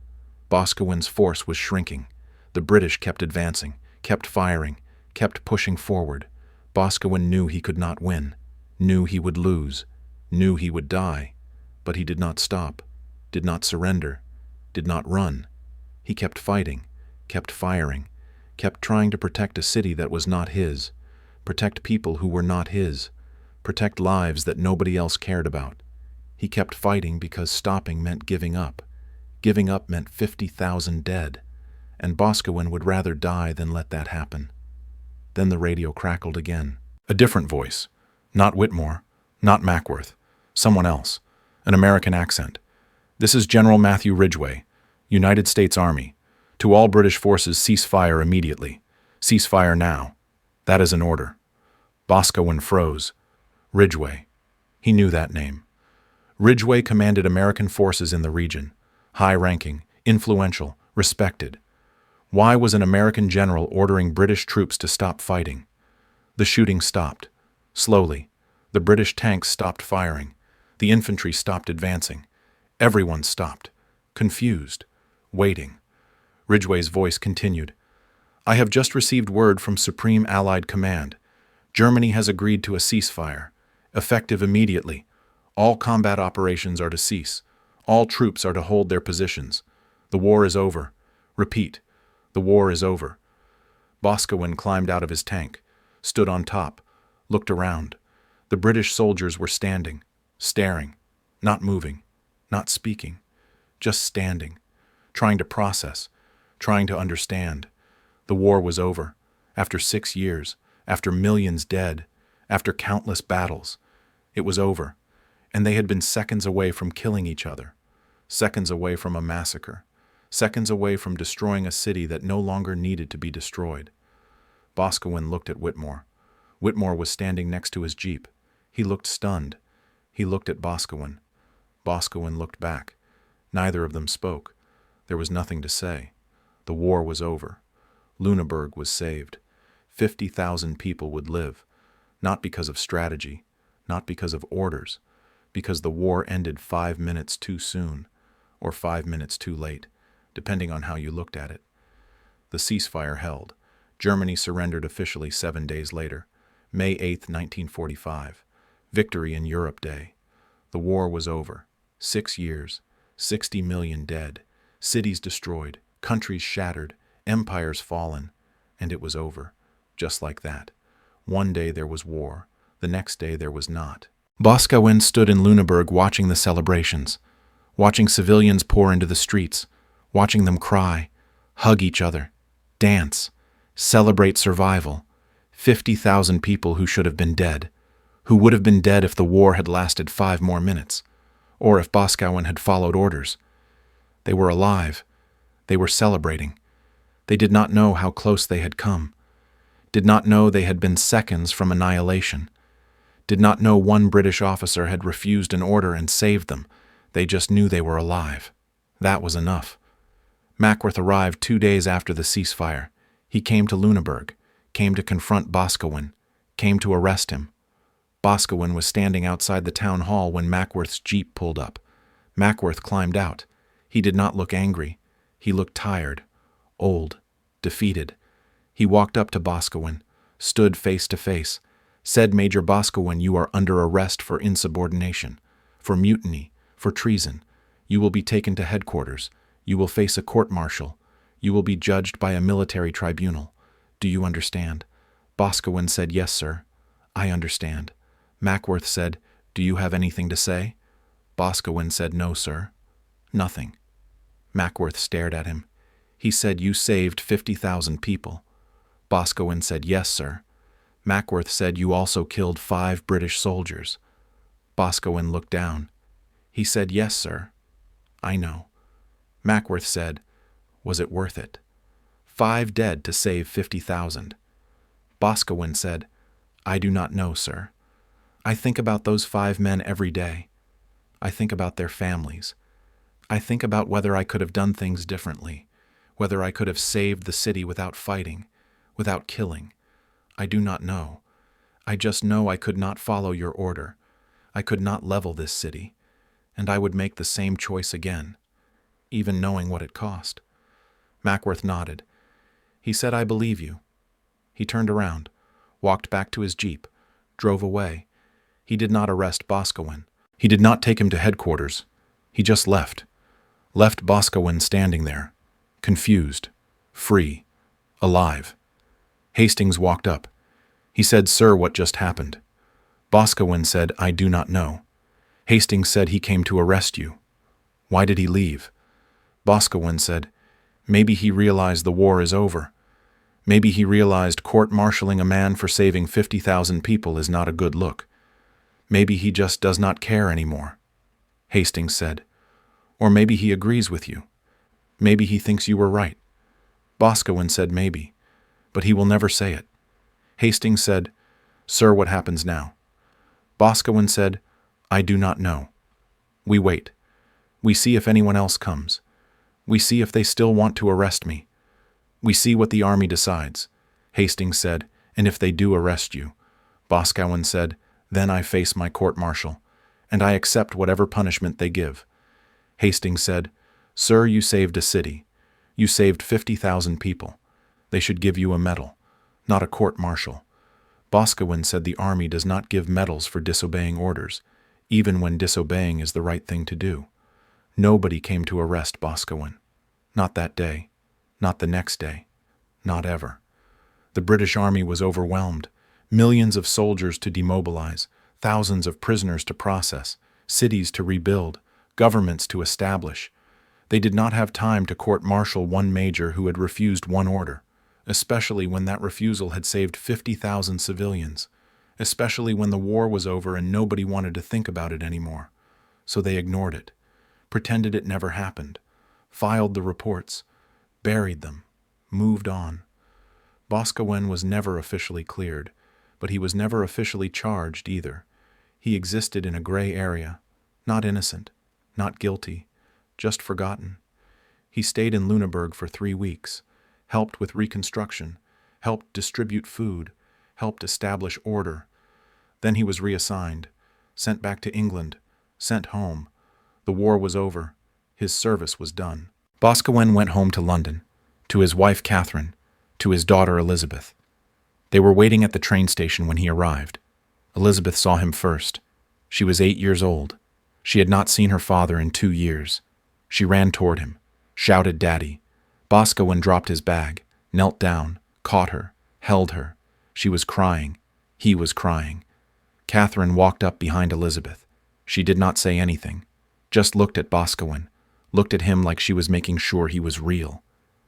Speaker 1: Boscawen's force was shrinking. The British kept advancing, kept firing, kept pushing forward. Boscawen knew he could not win, knew he would lose, knew he would die, but he did not stop, did not surrender, did not run. He kept fighting, kept firing, kept trying to protect a city that was not his, protect people who were not his, protect lives that nobody else cared about. He kept fighting because stopping meant giving up. Giving up meant 50,000 dead, and Boscawen would rather die than let that happen. Then the radio crackled again. A different voice. Not Whitmore, not Mackworth, someone else. An American accent. "This is General Matthew Ridgway, United States Army. To all British forces, cease fire immediately. Cease fire now. That is an order." Boscawen froze. Ridgway. He knew that name. Ridgway commanded American forces in the region. High-ranking, influential, respected. Why was an American general ordering British troops to stop fighting? The shooting stopped. Slowly. The British tanks stopped firing. The infantry stopped advancing. Everyone stopped. Confused. Waiting. Ridgway's voice continued. "I have just received word from Supreme Allied Command. Germany has agreed to a ceasefire, effective immediately. All combat operations are to cease. All troops are to hold their positions. The war is over. Repeat, the war is over." Boscawen climbed out of his tank, stood on top, looked around. The British soldiers were standing, staring, not moving, not speaking, just standing, trying to process, trying to understand. The war was over, after 6 years, after millions dead, after countless battles. It was over, and they had been seconds away from killing each other, seconds away from a massacre, seconds away from destroying a city that no longer needed to be destroyed. Boscawen looked at Whitmore. Whitmore was standing next to his jeep. He looked stunned. He looked at Boscawen. Boscawen looked back. Neither of them spoke. There was nothing to say. The war was over. Lüneburg was saved. 50,000 people would live, not because of strategy, not because of orders, because the war ended 5 minutes too soon, or 5 minutes too late, depending on how you looked at it. The ceasefire held. Germany surrendered officially 7 days later, May 8, 1945. Victory in Europe Day. The war was over. 6 years, 60 million dead, cities destroyed, countries shattered, empires fallen, and it was over. Just like that. One day there was war, the next day there was not. Boscawen stood in Lüneburg watching the celebrations, watching civilians pour into the streets, watching them cry, hug each other, dance, celebrate survival. 50,000 people who should have been dead, who would have been dead if the war had lasted 5 more minutes, or if Boscawen had followed orders. They were alive. They were celebrating. They did not know how close they had come, did not know they had been seconds from annihilation, did not know one British officer had refused an order and saved them. They just knew they were alive. That was enough. Mackworth arrived 2 days after the ceasefire. He came to Lüneburg, came to confront Boscawen, came to arrest him. Boscawen was standing outside the town hall when Mackworth's jeep pulled up. Mackworth climbed out. He did not look angry. He looked tired, old, defeated. He walked up to Boscawen, stood face to face, said, "Major Boscawen, you are under arrest for insubordination, for mutiny, for treason. You will be taken to headquarters. You will face a court-martial. You will be judged by a military tribunal. Do you understand?" Boscawen said, "Yes, sir. I understand." Mackworth said, "Do you have anything to say?" Boscawen said, "No, sir. Nothing." Mackworth stared at him. He said, "You saved 50,000 people." Boscawen said, "Yes, sir." Mackworth said, "You also killed 5 British soldiers." Boscawen looked down. He said, "Yes, sir. I know." Mackworth said, "Was it worth it? 5 dead to save 50,000. Boscawen said, "I do not know, sir. I think about those 5 men every day. I think about their families. I think about whether I could have done things differently, whether I could have saved the city without fighting, without killing. I do not know. I just know I could not follow your order. I could not level this city, and I would make the same choice again, even knowing what it cost." Mackworth nodded. He said, "I believe you." He turned around, walked back to his jeep, drove away. He did not arrest Boscawen. He did not take him to headquarters. He just left Boscawen standing there, confused, free, alive. Hastings walked up. He said, "Sir, what just happened?" Boscawen said, "I do not know." Hastings said, "He came to arrest you. Why did he leave?" Boscawen said, "Maybe he realized the war is over. Maybe he realized court-martialing a man for saving 50,000 people is not a good look. Maybe he just does not care anymore." Hastings said, "Or maybe he agrees with you. Maybe he thinks you were right." Boscawen said, "Maybe, but he will never say it." Hastings said, "Sir, what happens now?" Boscawen said, "I do not know. We wait. We see if anyone else comes. We see if they still want to arrest me. We see what the army decides." Hastings said, "And if they do arrest you?" Boscawen said, "Then I face my court-martial, and I accept whatever punishment they give." Hastings said, "Sir, you saved a city. You saved 50,000 people. They should give you a medal, not a court-martial." Boscawen said the army does not give medals for disobeying orders, even when disobeying is the right thing to do. Nobody came to arrest Boscawen. Not that day, not the next day, not ever. The British army was overwhelmed. Millions of soldiers to demobilize, thousands of prisoners to process, cities to rebuild, governments to establish. They did not have time to court-martial one major who had refused one order, especially when that refusal had saved 50,000 civilians, especially when the war was over and nobody wanted to think about it anymore. So they ignored it, pretended it never happened, filed the reports, buried them, moved on. Boscawen was never officially cleared, but he was never officially charged either. He existed in a gray area, not innocent, not guilty, just forgotten. He stayed in Lüneburg for 3 weeks, helped with reconstruction, helped distribute food, helped establish order. Then he was reassigned, sent back to England, sent home. The war was over. His service was done. Boscawen went home to London, to his wife Catherine, to his daughter Elizabeth. They were waiting at the train station when he arrived. Elizabeth saw him first. She was 8 years old. She had not seen her father in 2 years. She ran toward him, shouted "Daddy." Boscawen dropped his bag, knelt down, caught her, held her. She was crying. He was crying. Catherine walked up behind Elizabeth. She did not say anything, just looked at Boscawen, looked at him like she was making sure he was real,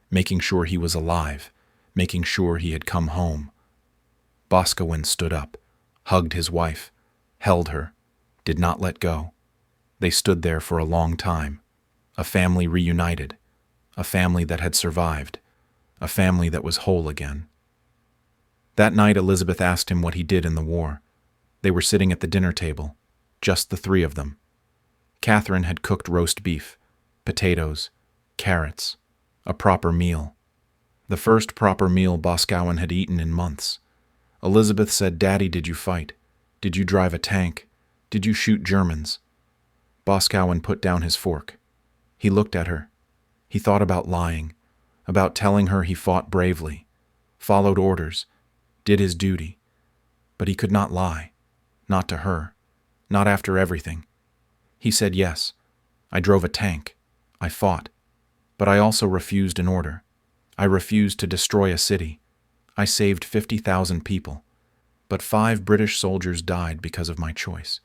Speaker 1: making sure he was alive, making sure he had come home. Boscawen stood up, hugged his wife, held her, did not let go. They stood there for a long time, a family reunited, a family that had survived, a family that was whole again. That night Elizabeth asked him what he did in the war. They were sitting at the dinner table, just the three of them. Catherine had cooked roast beef, potatoes, carrots, a proper meal. The first proper meal Boscawen had eaten in months. Elizabeth said, "Daddy, did you fight? Did you drive a tank? Did you shoot Germans?" Boscawen put down his fork. He looked at her. He thought about lying, about telling her he fought bravely, followed orders, did his duty. But he could not lie, not to her, not after everything. He said, "Yes, I drove a tank, I fought, but I also refused an order. I refused to destroy a city. I saved 50,000 people, but 5 British soldiers died because of my choice.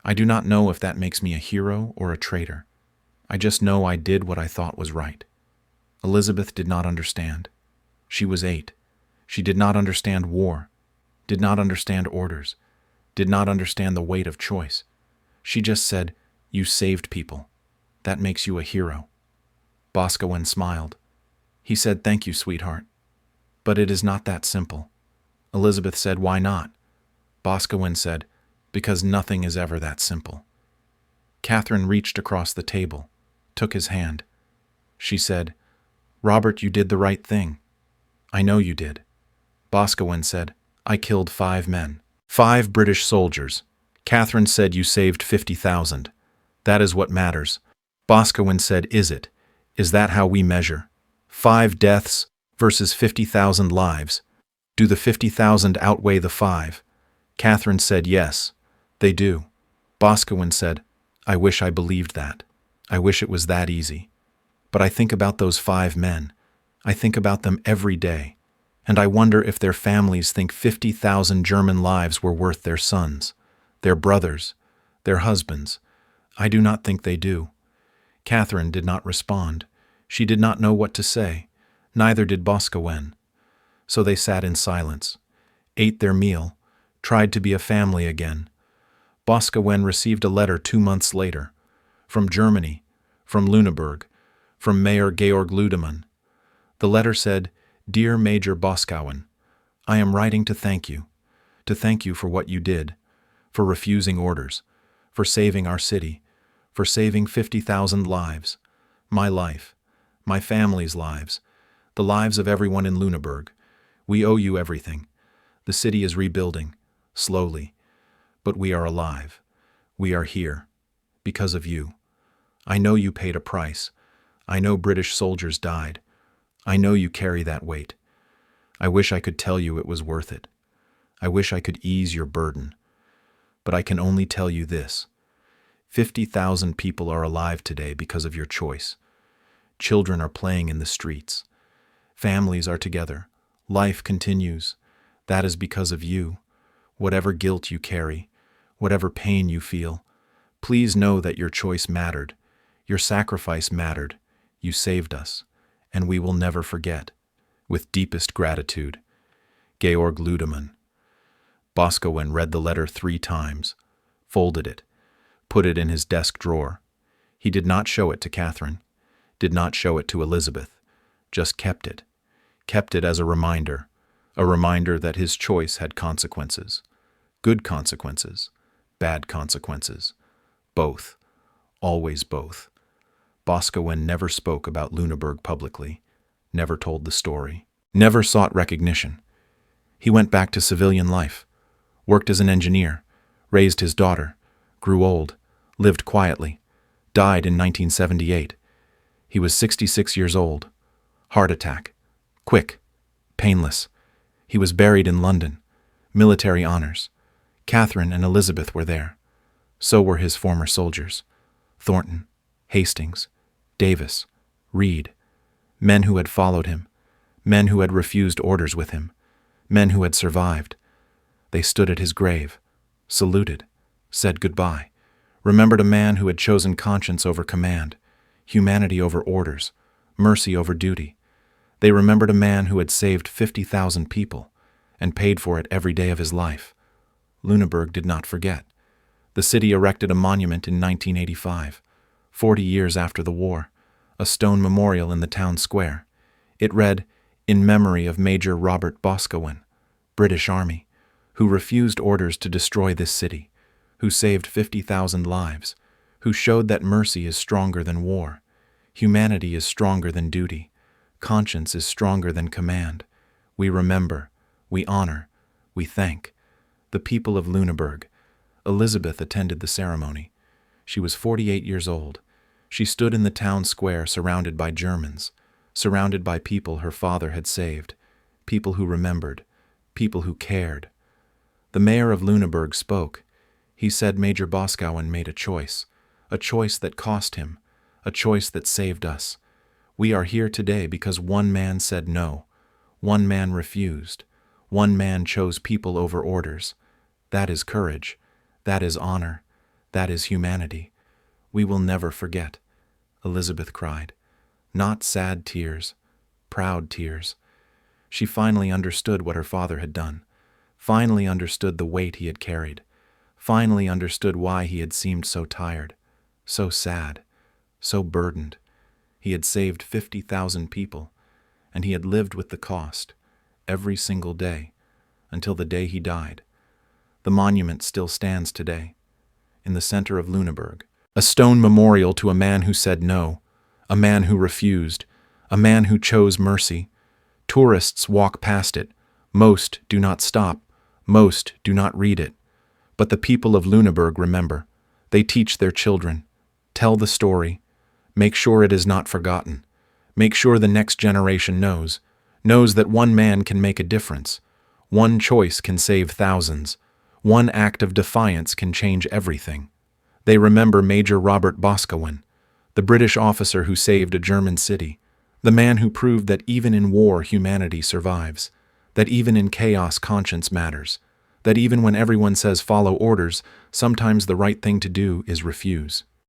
Speaker 1: I do not know if that makes me a hero or a traitor. I just know I did what I thought was right." Elizabeth did not understand. She was 8. She did not understand war, did not understand orders, did not understand the weight of choice. She just said, "You saved people. That makes you a hero." Boscawen smiled. He said, "Thank you, sweetheart. But it is not that simple." Elizabeth said, "Why not?" Boscawen said, "Because nothing is ever that simple." Catherine reached across the table, took his hand. She said, "Robert, you did the right thing. I know you did." Boscawen said, "I killed 5 men, 5 British soldiers." Catherine said, "You saved 50,000. That is what matters." Boscawen said, "Is it? Is that how we measure? 5 deaths versus 50,000 lives. Do the 50,000 outweigh the 5? Catherine said, "Yes, they do." Boscawen said, "I wish I believed that. I wish it was that easy. But I think about those 5 men. I think about them every day. And I wonder if their families think 50,000 German lives were worth their sons, their brothers, their husbands. I do not think they do." Catherine did not respond. She did not know what to say. Neither did Boscawen. So they sat in silence, ate their meal, tried to be a family again. Boscawen received a letter 2 months later, from Germany, from Lüneburg, from Mayor Georg Ludemann. The letter said, "Dear Major Boscawen, I am writing to thank you for what you did, for refusing orders, for saving our city, for saving 50,000 lives, my life, my family's lives, the lives of everyone in Lüneburg. We owe you everything. The city is rebuilding, slowly, but we are alive. We are here, because of you. I know you paid a price. I know British soldiers died. I know you carry that weight. I wish I could tell you it was worth it. I wish I could ease your burden. But I can only tell you this. 50,000 people are alive today because of your choice. Children are playing in the streets. Families are together. Life continues. That is because of you. Whatever guilt you carry, whatever pain you feel, please know that your choice mattered. Your sacrifice mattered. You saved us, and we will never forget. With deepest gratitude, Georg Ludemann." Boscawen read the letter 3 times, folded it, put it in his desk drawer. He did not show it to Catherine, did not show it to Elizabeth, just kept it as a reminder that his choice had consequences, good consequences, bad consequences, both, always both. Boscawen never spoke about Lüneburg publicly, never told the story, never sought recognition. He went back to civilian life, worked as an engineer, raised his daughter, grew old, lived quietly, died in 1978. He was 66 years old. Heart attack. Quick. Painless. He was buried in London. Military honors. Catherine and Elizabeth were there. So were his former soldiers. Thornton, Hastings, Davis, Reed. Men who had followed him. Men who had refused orders with him. Men who had survived. They stood at his grave, saluted, said goodbye, remembered a man who had chosen conscience over command, humanity over orders, mercy over duty. They remembered a man who had saved 50,000 people and paid for it every day of his life. Lüneburg did not forget. The city erected a monument in 1985, 40 years after the war, a stone memorial in the town square. It read, "In memory of Major Robert Boscawen, British Army, who refused orders to destroy this city, who saved 50,000 lives, who showed that mercy is stronger than war, humanity is stronger than duty, conscience is stronger than command. We remember, we honor, we thank the people of Lüneburg." Elizabeth attended the ceremony. She was 48 years old. She stood in the town square surrounded by Germans, surrounded by people her father had saved, people who remembered, people who cared. The mayor of Lüneburg spoke. He said Major Boscawen made a choice that cost him, a choice that saved us. We are here today because one man said no, one man refused, one man chose people over orders. That is courage, that is honor, that is humanity. We will never forget, Elizabeth cried. Not sad tears, proud tears. She finally understood what her father had done, finally understood the weight he had carried, finally understood why he had seemed so tired, so sad, so burdened. He had saved 50,000 people, and he had lived with the cost, every single day, until the day he died. The monument still stands today, in the center of Lüneburg, a stone memorial to a man who said no, a man who refused, a man who chose mercy. Tourists walk past it. Most do not stop. Most do not read it. But the people of Lüneburg remember. They teach their children. Tell the story. Make sure it is not forgotten. Make sure the next generation knows that one man can make a difference. One choice can save thousands. One act of defiance can change everything. They remember Major Robert Boscawen, the British officer who saved a German city, the man who proved that even in war humanity survives, that even in chaos conscience matters, that even when everyone says follow orders, sometimes the right thing to do is refuse.